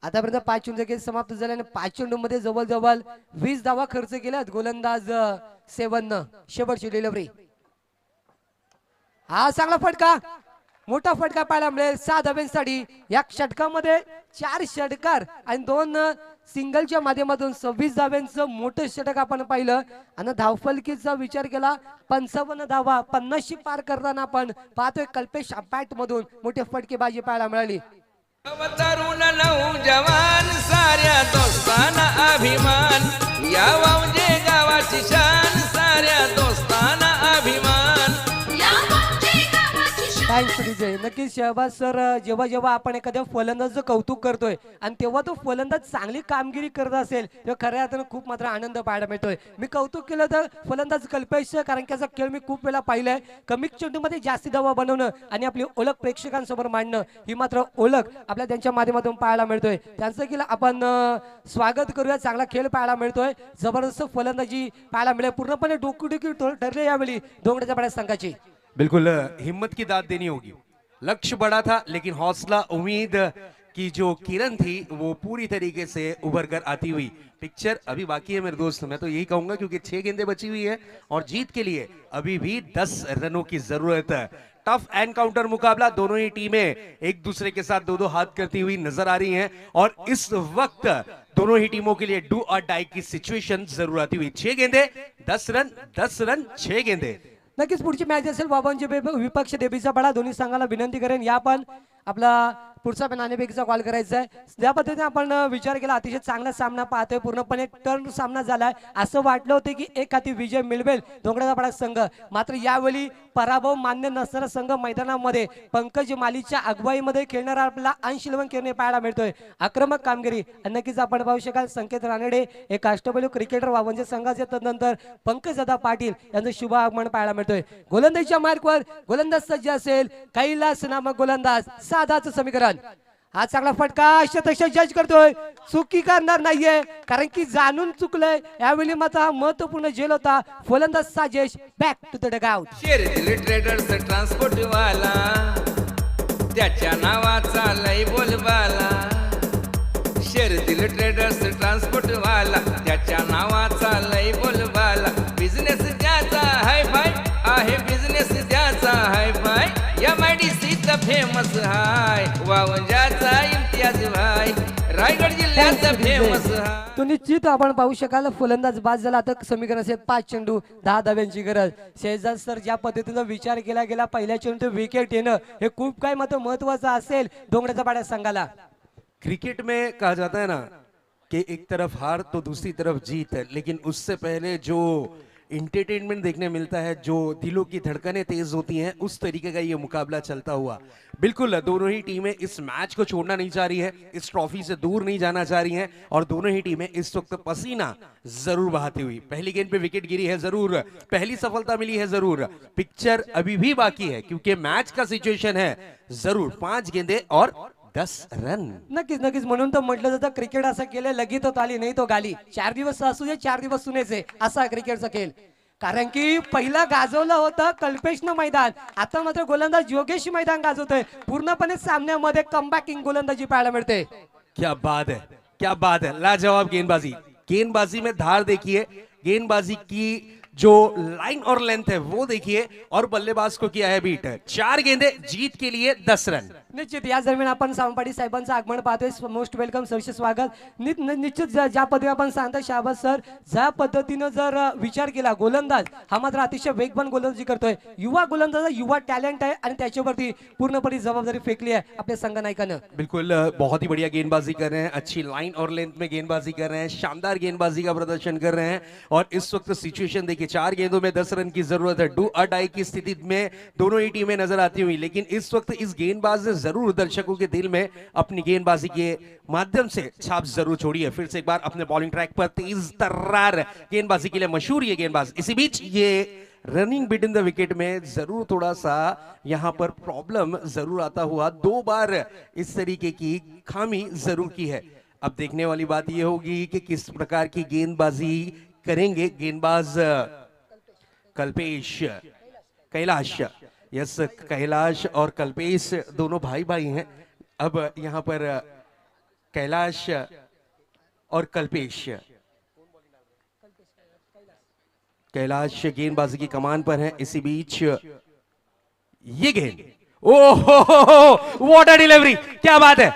आतापर्यंत 5 चेंडू देखील समाप्त झाले आणि 5 चेंडूमध्ये जवळजवळ 20 धावा खर्च केल्यात गोलंदाज 7 न. शेवटची डिलिव्हरी. हा चांगला फटका, मोठा फटका पाहायला मिळेल 6 धाव्यांसाठी. या षटकामध्ये 4 षटकार आणि 2 सिंगलच्या माध्यमातून 26 धाव्यांचं मोठं षटक आपण पाहिलं आणि धावफलकीचा विचार केला 55 धावा 50 पार करताना आपण पाहतोय कल्पेश बॅट मधून मोठे फटकेबाजी पाहायला मिळाली. तरुण नौजवान साऱ्या दोस्ताना अभिमान, या वावजे गावाची शान साऱ्या दोस्ताना अभिमान. या म्हणजे गावाची शान. थँक्स विजय. नक्कीच शहबाज सर, जेव्हा जेव्हा आपण एखाद्या फलंदाजाचं कौतुक करतोय आणि तेव्हा तो फलंदाज चांगली कामगिरी करत असेल तेव्हा खऱ्या अर्थानं खूप मात्र आनंद पाहायला मिळतोय. मी कौतुक केलं तर फलंदाज कल्पेश, कारण की याचा खेळ मी खूप वेळा पाहिलाय. कमी चेंडूमध्ये जास्ती धावा बनवणं आणि आपली ओळख प्रेक्षकांसमोर मांडणं ही मात्र ओळख आपल्या त्यांच्या माध्यमातून पाहायला मिळतोय. त्यांचं देखील आपण स्वागत करूया. चांगला खेळ पाहायला मिळतोय, जबरदस्त फलंदाजी पाहायला मिळेल. पूर्णपणे डोकूडोकी ठरले यावेळी धोंगड्याच्या पाड्या संघाची. बिल्कुल हिम्मत की दाद देनी होगी. लक्ष्य बड़ा था लेकिन हौसला, उम्मीद कि जो किरण थी वो पूरी तरीके से उभर कर आती हुई। पिक्चर अभी बाकी है मेरे दोस्त, मैं तो यही कहूंगा क्योंकि 6 गेंदें बची हुई है और जीत के लिए अभी भी 10 रनों की जरूरत है। टफ एनकाउंटर मुकाबला, दोनों ही टीमें एक दूसरे के साथ दो दो हाथ करती हुई नजर आ रही हैं और इस वक्त दोनों ही टीमों के लिए डू और डाई की सिच्युएशन जरूर आती हुई। 6 गेंदे 10 रन, 10 रन 6 गेंदे। नक्कीच पुढची मॅच असेल बाबांचे विपक्ष देवीचा बडा. दोन्ही संघाला विनंती करेन या पण आपला पुढचा पण नाणेफेकीचा कॉल करायचा आहे. ज्या पद्धतीने आपण विचार केला अतिशय चांगला सामना पाहतोय, पूर्णपणे टर्न सामना झालाय. असं वाटलं होतं की एक हाती विजय मिळवेल डोंगराचा पाडा संघ, मात्र यावेळी पराभव मान्य नसणारा संघ मैदानामध्ये पंकज मालीच्या अगुवाईमध्ये खेळणारा आपला अंश इलेव्हन केरने पाहायला मिळतोय. आक्रमक कामगिरी आणि नक्कीच आपण पाहू शकाल संकेत रानडे एक अष्टपैलू क्रिकेटर वावंजे संघाचे, तदनंतर पंकज दादा पाटील यांचं शुभ आगमन पाहायला मिळतोय. गोलंदाजीच्या मार्कवर गोलंदाज सज्ज असेल, कैलास नामक गोलंदाज, साधाचं समीकरण. हा चांगला फटका शतक जज करतोय, चुकी करणार नाहीये कारण की जाणून चुकलंय. यावेळी मात्र हा महत्वपूर्ण झेल होता. फलंदाज Sajesh back to the dugout. Sherdil traders transport वाला, त्याच्या नावाचा लय बोलबाला. शेरदिल ट्रेडर्स ट्रान्सपोर्ट वाला, त्याच्या नावाचा लय बोलबाला. बिझनेस त्याचा हाय फाय आहे, बिझनेस त्याचा हाय फाय. MIDC फेमस हाय, वावंजाचा इम्तियाज भाई, रायगड जिल्ह्याचा फेमस हाय. तो निश्चित आपण पाहू शकाल फलंदाज बाद झाला. आता समीकरण असेल 5 चेंडू 10 धाव्यांची गरज. शेजाज सर ज्या पद्धतीनं विचार केला गेला पहिल्या चेंडू विकेट येणं हे खूप काय मात्र महत्वाचं असेल डोंगराच्या पाड्या संघाला. क्रिकेट में कहा जाता है ना कि एक तरफ हार तो दूसरी तरफ जीत है, लेकिन उससे पहले जो इंटरटेनमेंट देखने मिलता है, जो दिलों की धड़कनें तेज होती हैं, उस तरीके का ये मुकाबला चलता हुआ। बिल्कुल दोनों ही टीमें इस मैच को छोड़ना नहीं चाह रही है, इस ट्रॉफी से दूर नहीं जाना चाह रही हैं और दोनों ही टीमें इस वक्त पसीना जरूर बहाती हुई। पहली गेंद पे विकेट गिरी है जरूर, पहली सफलता मिली है जरूर, पिक्चर अभी भी बाकी है क्योंकि मैच का सिचुएशन है जरूर 5 गेंदे और 10 रन। नक्कीच नक्कीच म्हणून तर म्हटलं जातं क्रिकेट असं केलं लगी तो ताली नाही तो गाली. 4 दिवस असू दे 4 दिवस सुनेचे असा क्रिकेटचा खेळ. कारण की पहिला गाजवलं होतं कल्पेशनं मैदान, आता मात्र गोलंदाज योगेश मैदान गाजवतोय. पूर्णपणे सामन्यामध्ये कमबॅकिंग गोलंदाजी पाहायला मिळते. क्या बात है, क्या बात है, लाजवाब गेंदबाजी। गेंदबाजी में धार देखिए, गेंदबाजी की जो लाइन और लेंथ है वो देखिए और बल्लेबाज को किया है बीट। 4 गेंदे जीत के लिए 10 रन। निश्चित याच दरम्यान आपण सावंतवाडी साहेबांचं आगमन पाहतोय. मोस्ट वेलकम सरचे स्वागत. निश्चित ज्या पद्धतीने आपण सांगता शाहबाज सर, ज्या पद्धतीनं जर विचार केला गोलंदाज हा मात्र अतिशय वेगवान गोलंदाजी करतोय. युवा गोलंदाज, युवा टॅलेंट आहे आणि त्याच्यावरती पूर्णपणे जबाबदारी फेकली आहे आपल्या संघनायकानं. बिल्कुल बहुत ही बढ़िया गेंदबाजी कर रहे हैं, अच्छी लाइन और लेंथ में गेंदबाजी कर रहे हैं, शानदार गेंदबाजी का प्रदर्शन कर रहे हैं और इस वक्त सिचुएशन देखिए 4 गेंदों में 10 रन की जरूरत है। डू और डाई की स्थिति में दोनों ही टीमें नजर आती हुई, लेकिन इस वक्त इस गेंदबाज ने जरूर दर्शकों के दिल में अपनी गेंदबाजी के माध्यम से छाप जरूर छोड़ी है। फिर से एक बार अपने बॉलिंग ट्रैक पर तेज तर्रार गेंदबाजी के लिए मशहूर ये गेंदबाज। इसी बीच ये running bit in the wicket में जरूर थोड़ा सा यहां पर प्रॉब्लम जरूर आता हुआ, 2 बार इस तरीके की खामी जरूर की है। अब देखने वाली बात यह होगी कि किस प्रकार की गेंदबाजी करेंगे गेंदबाज कल्पेश, कैलाश, यस कैलाश और कल्पेश दोनों भाई भाई हैं। अब यहां पर कैलाश और कल्पेश, कैलाश गेंदबाजी की कमान पर है। इसी बीच ये गेंद, ओहो व्हाट अ डिलीवरी, क्या बात है,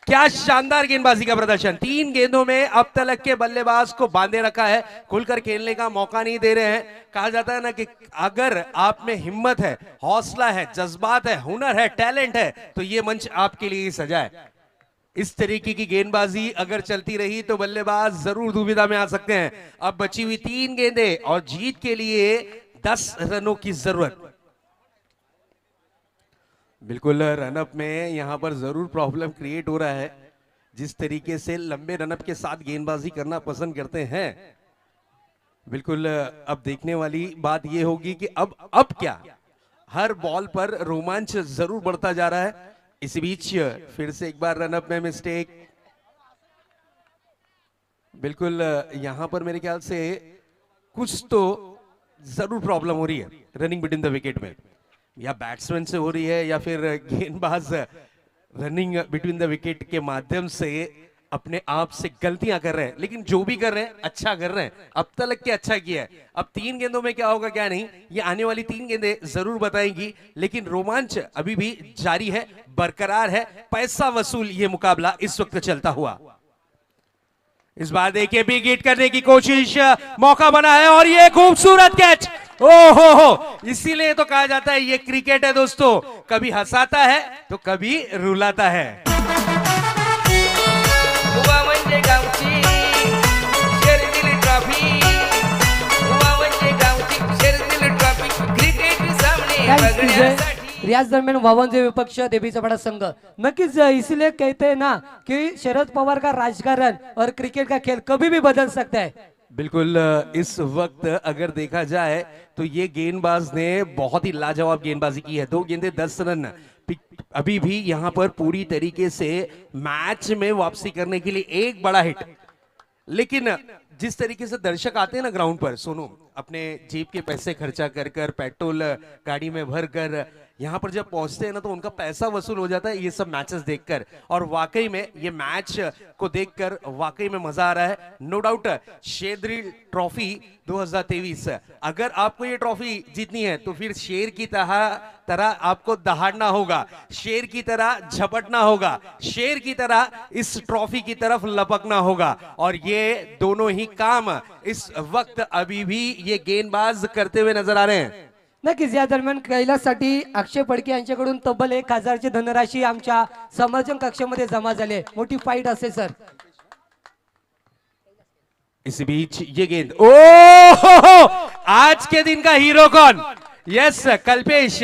क्या शानदार गेंदबाजी का प्रदर्शन। 3 गेंदों में अब तक के बल्लेबाज को बांधे रखा है, खुलकर खेलने का मौका नहीं दे रहे हैं। कहा जाता है ना कि अगर आप में हिम्मत है, हौसला है, जज्बात है, हुनर है, टैलेंट है तो ये मंच आपके लिए ही सजा है। इस तरीके की गेंदबाजी अगर चलती रही तो बल्लेबाज जरूर दुविधा में आ सकते हैं। अब बची हुई 3 गेंदे और जीत के लिए 10 रनों की जरूरत। बिल्कुल रनअप में यहां पर जरूर प्रॉब्लम क्रिएट हो रहा है, जिस तरीके से लंबे रनअप के साथ गेंदबाजी करना पसंद करते हैं। बिल्कुल अब देखने वाली बात यह होगी कि अब क्या, हर बॉल पर रोमांच जरूर बढ़ता जा रहा है। इसी बीच फिर से एक बार रनअप में मिस्टेक। बिल्कुल यहां पर मेरे ख्याल से कुछ तो जरूर प्रॉब्लम हो रही है रनिंग बिटवीन द विकेट में, या बैट्समैन से हो रही है या फिर गेंदबाज रनिंग बिटवीन द विकेट के माध्यम से अपने आप से गलतियां कर रहे हैं, लेकिन जो भी कर रहे हैं अच्छा कर रहे हैं। अब तक के अच्छा किया है। अब 3 गेंदों में क्या होगा क्या नहीं, ये आने वाली 3 गेंदें जरूर बताएंगी, लेकिन रोमांच अभी भी जारी है, बरकरार है। पैसा वसूल ये मुकाबला इस वक्त चलता हुआ। इस बार देखिए बिग हिट करने की कोशिश, मौका बना है और ये खूबसूरत कैच। ओहो हो, इसीलिए तो कहा जाता है ये क्रिकेट है दोस्तों, कभी हंसाता है तो कभी रुलाता है। उवा म्हणजे गावची शेरदिल ट्रॉफी, उवा म्हणजे गावची शेरदिल ट्रॉफी, क्रिकेट सामने बघण्यासाठी। रियाज दरम्यान वावंजे विपक्ष देवीचा बड़ा संघ नक्कीच इसीलिए कहते हैं ना कि शरद पवार का राजकारण और क्रिकेट का खेल कभी भी बदल सकता है। बिल्कुल, इस वक्त अगर देखा जाए तो ये गेंदबाज ने बहुत ही लाजवाब गेंदबाजी की है। 2 गेंदे 10 रन, अभी भी यहां पर पूरी तरीके से मैच में वापसी करने के लिए एक बड़ा हिट। लेकिन जिस तरीके से दर्शक आते हैं ना ग्राउंड पर, सोनू अपने जेब के पैसे खर्चा कर कर, पेट्रोल गाड़ी में भर कर यहाँ पर जब पहुंचते हैं ना, तो उनका पैसा वसूल हो जाता है ये सब मैचेस देखकर। और वाकई में ये मैच को देखकर वाकई में मजा आ रहा है। नो डाउट शेरदिल ट्रॉफी 2023, अगर आपको ये ट्रॉफी जीतनी है तो फिर शेर की तरह आपको दहाड़ना होगा, शेर की तरह झपटना होगा, शेर की तरह इस ट्रॉफी की तरफ लपकना होगा। और ये दोनों ही काम इस वक्त अभी भी ये गेंदबाज करते हुए नजर आ रहे हैं। नक्कीच या दरम्यान कैलाससाठी अक्षय फडके यांच्याकडून तब्बल 1000 ची धनराशी आमच्या समर्थन कक्षामध्ये जमा झाली आहे। मोठी फाईट असेल सर। इसी बीच ये गेंद, ओ आज के दिन का हीरो कौन? यस, कल्पेश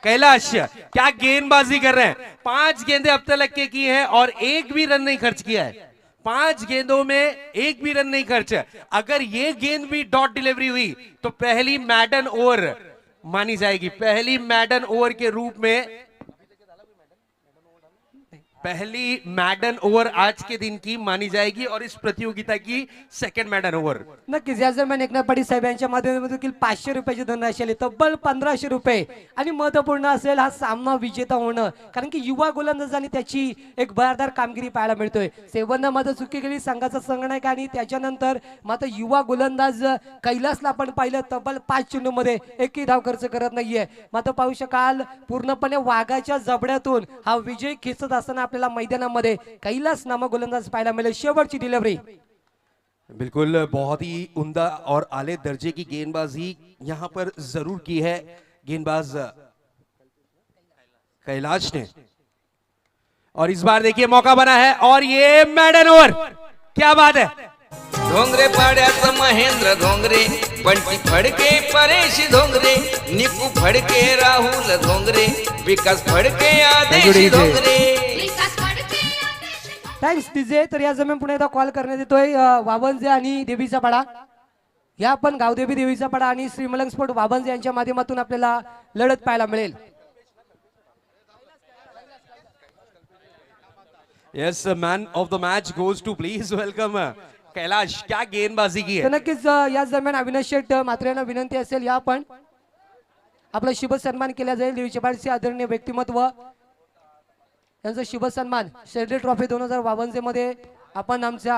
कैलाश, क्या गेंदबाजी कर रहे हैं। 5 गेंदे अब तक के की हैं और एक भी रन नहीं खर्च किया है। 5 गेंदों में एक भी रन नहीं खर्च। अगर ये गेंद भी डॉट डिलीवरी हुई तो पहली मैडन ओवर मानी जाएगी। पहली मैडन ओवर के रूप में पहली मैडन ओवर आज के दिन की मानी जाएगी और इस प्रतियोगिता की सेकंड मैडन ओवर। नक्कीच या दरम्यान एकनाथ पाटील साहेब यांच्या माध्यमातून देखील 500 रुपयाची धनराशी आली, तब्बल 1500 रुपये। आणि महत्वपूर्ण असेल हा सामना विजेता होणं, कारण की युवा गोलंदाजांनी त्याची एक भरदार कामगिरी पाहायला मिळतोय। सेवंदा मध्ये चुकी केली संघाचा संगणक आणि त्याच्यानंतर मात्र युवा गोलंदाज कैलासला आपण पाहिलं तब्बल 5 चेंडूमध्ये एकही धाव खर्च करत नाहीये। मात्र पाहू शकाल पूर्णपणे वाघाच्या जबड्यातून हा विजय खेचत असताना आपल्याला मैदानामध्ये कैलास नामक गोलंदाज पाहायला मिळेल। शेवटची डिलीवरी बिल्कुल, बहुत ही उम्दा और आले दर्जे की गेंदबाजी यहां पर जरूर की है गेंदबाज कैलाश ने। और इस बार देखिए मौका बना है और ये मैडन ओवर, क्या बात है। धोंगरे पाड्याचं महेंद्र धोंगरे, बंटी फडके परेश धोंगरे, निकू फडके राहुल धोंगरे, विकास फडके आदेश धोंगरे। विकास फडके आदेश भोंगरे. Thanks DJ. तर या जमीन पुन्हा एकदा कॉल करण्यात येतोय वावंजे आणि देवीचा पाडा, या पण गावदेवी देवीचा पाडा आणि श्रीमलंग स्पोर्ट वावंजे यांच्या माध्यमातून आपल्याला लढत पाहायला मिळेल। Yes, man of the match goes to, please welcome Kailash. क्या गेंदबाजी की तर है। नक्कीच याच दरम्यान अविनाश शेठ मात्र यांना विनंती असेल या पण आपला शुभ सन्मान केला जाईल। देवीच्या पाडचे आदरणीय व्यक्तिमत्व यांचा शुभ सन्मान शेरदिल ट्रॉफी 2052 मध्ये आपण आमच्या